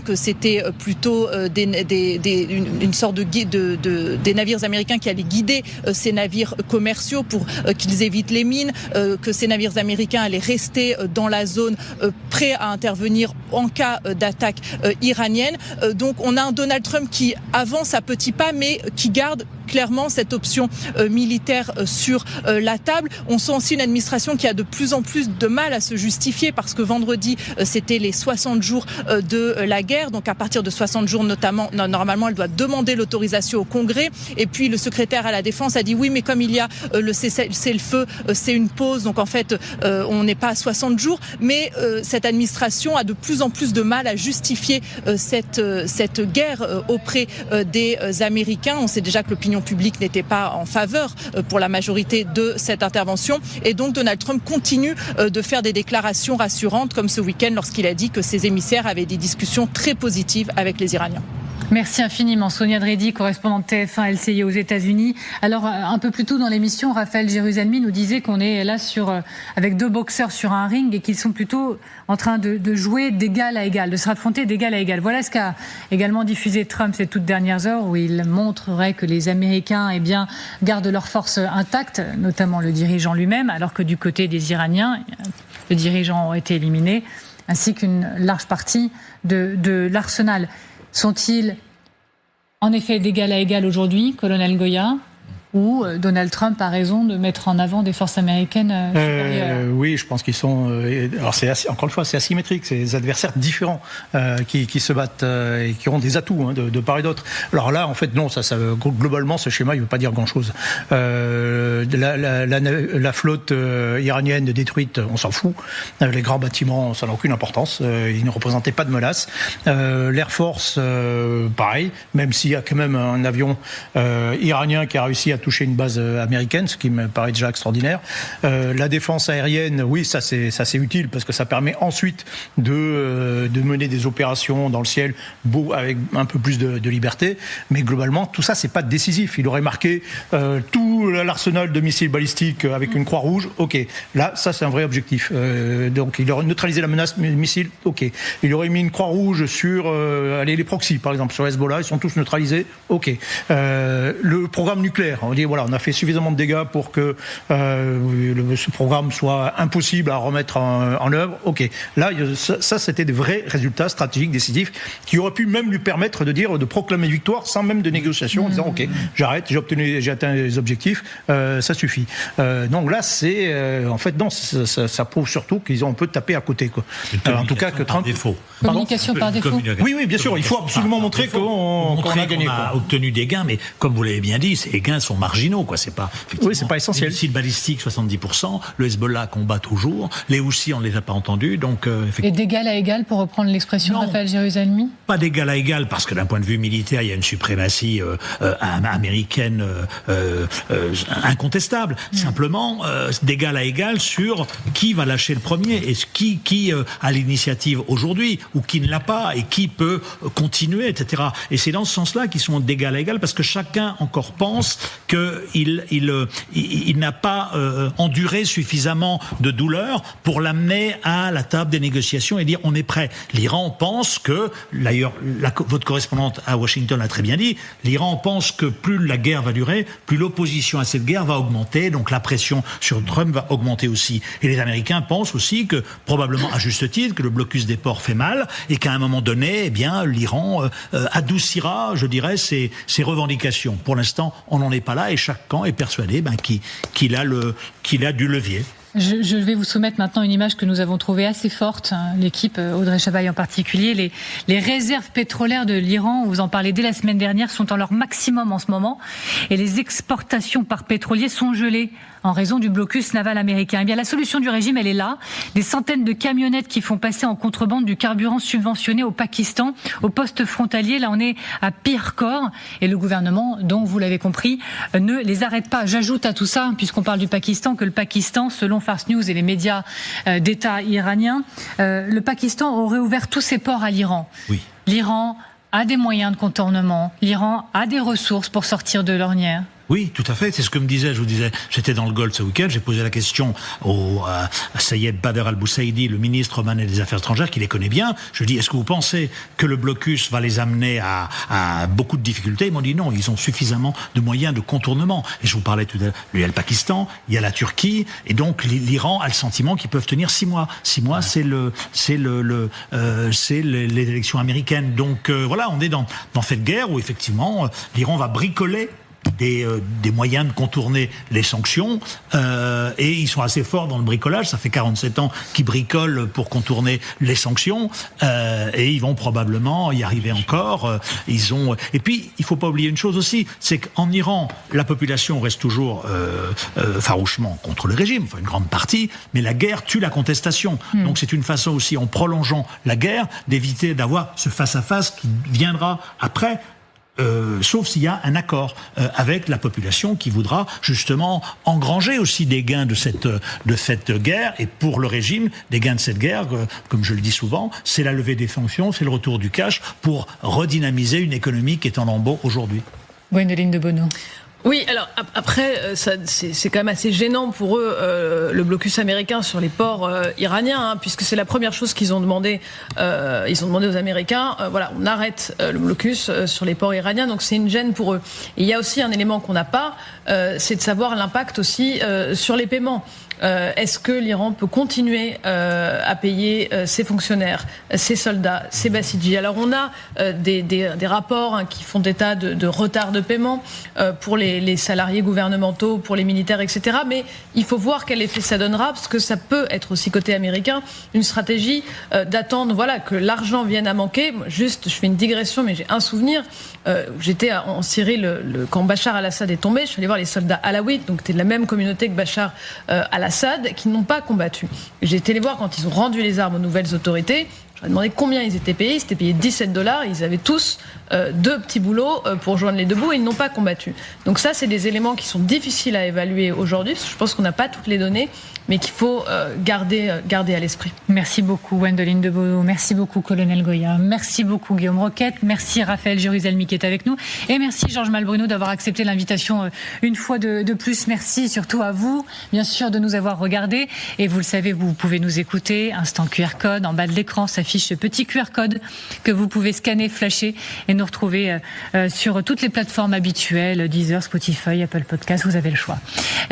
que c'était plutôt une sorte de guide des navires américains qui allaient guider ces navires commerciaux pour qu'ils évitent les mines, que ces navires navires américains allaient rester dans la zone, prêts à intervenir en cas d'attaque iranienne. Donc on a un Donald Trump qui avance à petits pas, mais qui garde clairement cette option militaire sur la table. On sent aussi une administration qui a de plus en plus de mal à se justifier parce que vendredi, c'était les 60 jours de la guerre. Donc à partir de 60 jours notamment, normalement, elle doit demander l'autorisation au Congrès. Et puis le secrétaire à la Défense a dit oui, mais comme il y a le cessez-le-feu, c'est une pause. Donc en fait, on n'est pas à 60 jours. Mais cette administration a de plus en plus de mal à justifier cette guerre auprès des Américains. On sait déjà que l'opinion publique n'était pas en faveur pour la majorité de cette intervention. Et donc Donald Trump continue de faire des déclarations rassurantes comme ce week-end lorsqu'il a dit que ses émissaires avaient des discussions très positives avec les Iraniens. Merci infiniment. Sonia Dredi, correspondante TF1 LCI aux États-Unis. Alors, un peu plus tôt dans l'émission, Raphaël Jérusalemi nous disait qu'on est là avec deux boxeurs sur un ring et qu'ils sont plutôt en train de jouer d'égal à égal, de se affronter d'égal à égal. Voilà ce qu'a également diffusé Trump ces toutes dernières heures, où il montrerait que les Américains, gardent leur force intacte, notamment le dirigeant lui-même, alors que du côté des Iraniens, le dirigeant a été éliminé, ainsi qu'une large partie de l'arsenal. Sont-ils en effet d'égal à égal aujourd'hui, colonel Goya, ou Donald Trump a raison de mettre en avant des forces américaines supérieures? Oui, je pense qu'ils sont... alors encore une fois, c'est asymétrique, c'est des adversaires différents qui se battent et qui ont des atouts de part et d'autre. Alors là, en fait, non, globalement, ce schéma, il ne veut pas dire grand-chose. La flotte iranienne détruite, on s'en fout. Les grands bâtiments, ça n'a aucune importance. Ils ne représentaient pas de menace. L'Air Force, pareil, même s'il y a quand même un avion iranien qui a réussi à toucher une base américaine, ce qui me paraît déjà extraordinaire. La défense aérienne, oui, ça c'est utile parce que ça permet ensuite de mener des opérations dans le ciel avec un peu plus de liberté. Mais globalement, tout ça, c'est pas décisif. Il aurait marqué tout l'arsenal de missiles balistiques avec une croix rouge. Ok, là, ça c'est un vrai objectif. Donc, il aurait neutralisé la menace missile. Ok, il aurait mis une croix rouge sur les proxys, par exemple, sur Hezbollah. Ils sont tous neutralisés. Ok, le programme nucléaire. On dit voilà, on a fait suffisamment de dégâts pour que ce programme soit impossible à remettre en œuvre. Ok, là, ça c'était des vrais résultats stratégiques décisifs qui auraient pu même lui permettre de proclamer victoire sans même de négociation en disant ok, j'arrête, j'ai atteint les objectifs, ça suffit. Donc là, en fait non, ça prouve surtout qu'ils ont un peu tapé à côté quoi. En tout cas que Trump défaut. Communication par défaut. Oui, bien sûr, il faut absolument montrer qu'on a gagné. On a obtenu des gains, mais comme vous l'avez bien dit, ces gains sont marginaux, quoi. C'est pas essentiel. Les missiles balistiques, 70%. Le Hezbollah combat toujours. Les Houthis, on ne les a pas entendus. Donc, et d'égal à égal, pour reprendre l'expression de Raphaël Jérusalemi? Pas d'égal à égal, parce que d'un point de vue militaire, il y a une suprématie américaine incontestable. Simplement, d'égal à égal sur qui va lâcher le premier et qui a l'initiative aujourd'hui ou qui ne l'a pas et qui peut continuer, etc. Et c'est dans ce sens-là qu'ils sont d'égal à égal, parce que chacun encore pense qu'il n'a pas enduré suffisamment de douleur pour l'amener à la table des négociations et dire on est prêt. L'Iran pense que, d'ailleurs votre correspondante à Washington l'a très bien dit, l'Iran pense que plus la guerre va durer, plus l'opposition à cette guerre va augmenter, donc la pression sur Trump va augmenter aussi. Et les Américains pensent aussi que, probablement à juste titre, que le blocus des ports fait mal et qu'à un moment donné, l'Iran adoucira, je dirais, ses revendications. Pour l'instant, on n'en est pas là et chaque camp est persuadé qu'il a du levier. Je vais vous soumettre maintenant une image que nous avons trouvée assez forte, l'équipe Audrey Chavaille en particulier. Les réserves pétrolières de l'Iran, vous en parlez dès la semaine dernière, sont en leur maximum en ce moment. Et les exportations par pétrolier sont gelées en raison du blocus naval américain. Eh bien, la solution du régime, elle est là. Des centaines de camionnettes qui font passer en contrebande du carburant subventionné au Pakistan, au poste frontalier. Là, on est à Pirkor. Et le gouvernement, donc, vous l'avez compris, ne les arrête pas. J'ajoute à tout ça, puisqu'on parle du Pakistan, que le Pakistan, selon Fars News et les médias d'État iraniens, le Pakistan aurait ouvert tous ses ports à l'Iran. Oui. L'Iran a des moyens de contournement. L'Iran a des ressources pour sortir de l'ornière. Oui, tout à fait. C'est ce que je vous disais, j'étais dans le Golfe ce week-end, j'ai posé la question à Sayed Badr al-Boussaidi, le ministre omanais des Affaires étrangères, qui les connaît bien. Je lui dis, est-ce que vous pensez que le blocus va les amener à beaucoup de difficultés? Ils m'ont dit non, ils ont suffisamment de moyens de contournement. Et je vous parlais tout à l'heure, il y a le Pakistan, il y a la Turquie, et donc l'Iran a le sentiment qu'ils peuvent tenir 6 mois. 6 mois, c'est les élections américaines. Donc voilà, on est dans cette guerre où effectivement l'Iran va bricoler des moyens de contourner les sanctions et ils sont assez forts dans le bricolage. Ça fait 47 ans qu'ils bricolent pour contourner les sanctions et ils vont probablement y arriver encore. Et puis il faut pas oublier une chose aussi, c'est qu'en Iran la population reste toujours farouchement contre le régime, enfin une grande partie, mais la guerre tue la contestation. Donc c'est une façon aussi, en prolongeant la guerre, d'éviter d'avoir ce face-à-face qui viendra après. Sauf s'il y a un accord avec la population qui voudra justement engranger aussi des gains de cette guerre, et pour le régime, des gains de cette guerre, comme je le dis souvent, c'est la levée des sanctions, c'est le retour du cash pour redynamiser une économie qui est en lambeaux aujourd'hui. Gwendoline de Bono. Oui, alors après, c'est quand même assez gênant pour eux, le blocus américain sur les ports iraniens, puisque c'est la première chose qu'ils ont demandé. Ils ont demandé aux Américains, voilà, on arrête le blocus sur les ports iraniens, donc c'est une gêne pour eux. Et il y a aussi un élément qu'on n'a pas, c'est de savoir l'impact aussi sur les paiements. Est-ce que l'Iran peut continuer à payer ses fonctionnaires, ses soldats, ses bassidjis? Alors on a des rapports qui font état de retard de paiement pour les salariés gouvernementaux, pour les militaires, etc. Mais il faut voir quel effet ça donnera, parce que ça peut être aussi côté américain une stratégie d'attendre, voilà, que l'argent vienne à manquer. Juste, je fais une digression, mais j'ai un souvenir. J'étais en Syrie quand Bachar al-Assad est tombé. Je suis allée voir les soldats alaouites, donc c'était de la même communauté que Bachar al-Assad, qui n'ont pas combattu. J'ai été les voir quand ils ont rendu les armes aux nouvelles autorités. Je leur ai demandé combien ils étaient payés. Ils étaient payés $17. Ils avaient tous 2 petits boulots pour joindre les 2 bouts, et ils n'ont pas combattu. Donc ça, c'est des éléments qui sont difficiles à évaluer aujourd'hui, parce que je pense qu'on n'a pas toutes les données, mais qu'il faut garder à l'esprit. Merci beaucoup Gwendoline de Bono, merci beaucoup Colonel Goya, merci beaucoup Guillaume Roquette, merci Raphaël Jérusalemi qui est avec nous, et merci Georges Malbruno d'avoir accepté l'invitation une fois de plus. Merci surtout à vous, bien sûr, de nous avoir regardés, et vous le savez, vous pouvez nous écouter, instant QR code, en bas de l'écran s'affiche ce petit QR code que vous pouvez scanner, flasher, et nous retrouver sur toutes les plateformes habituelles, Deezer, Spotify, Apple Podcasts, vous avez le choix.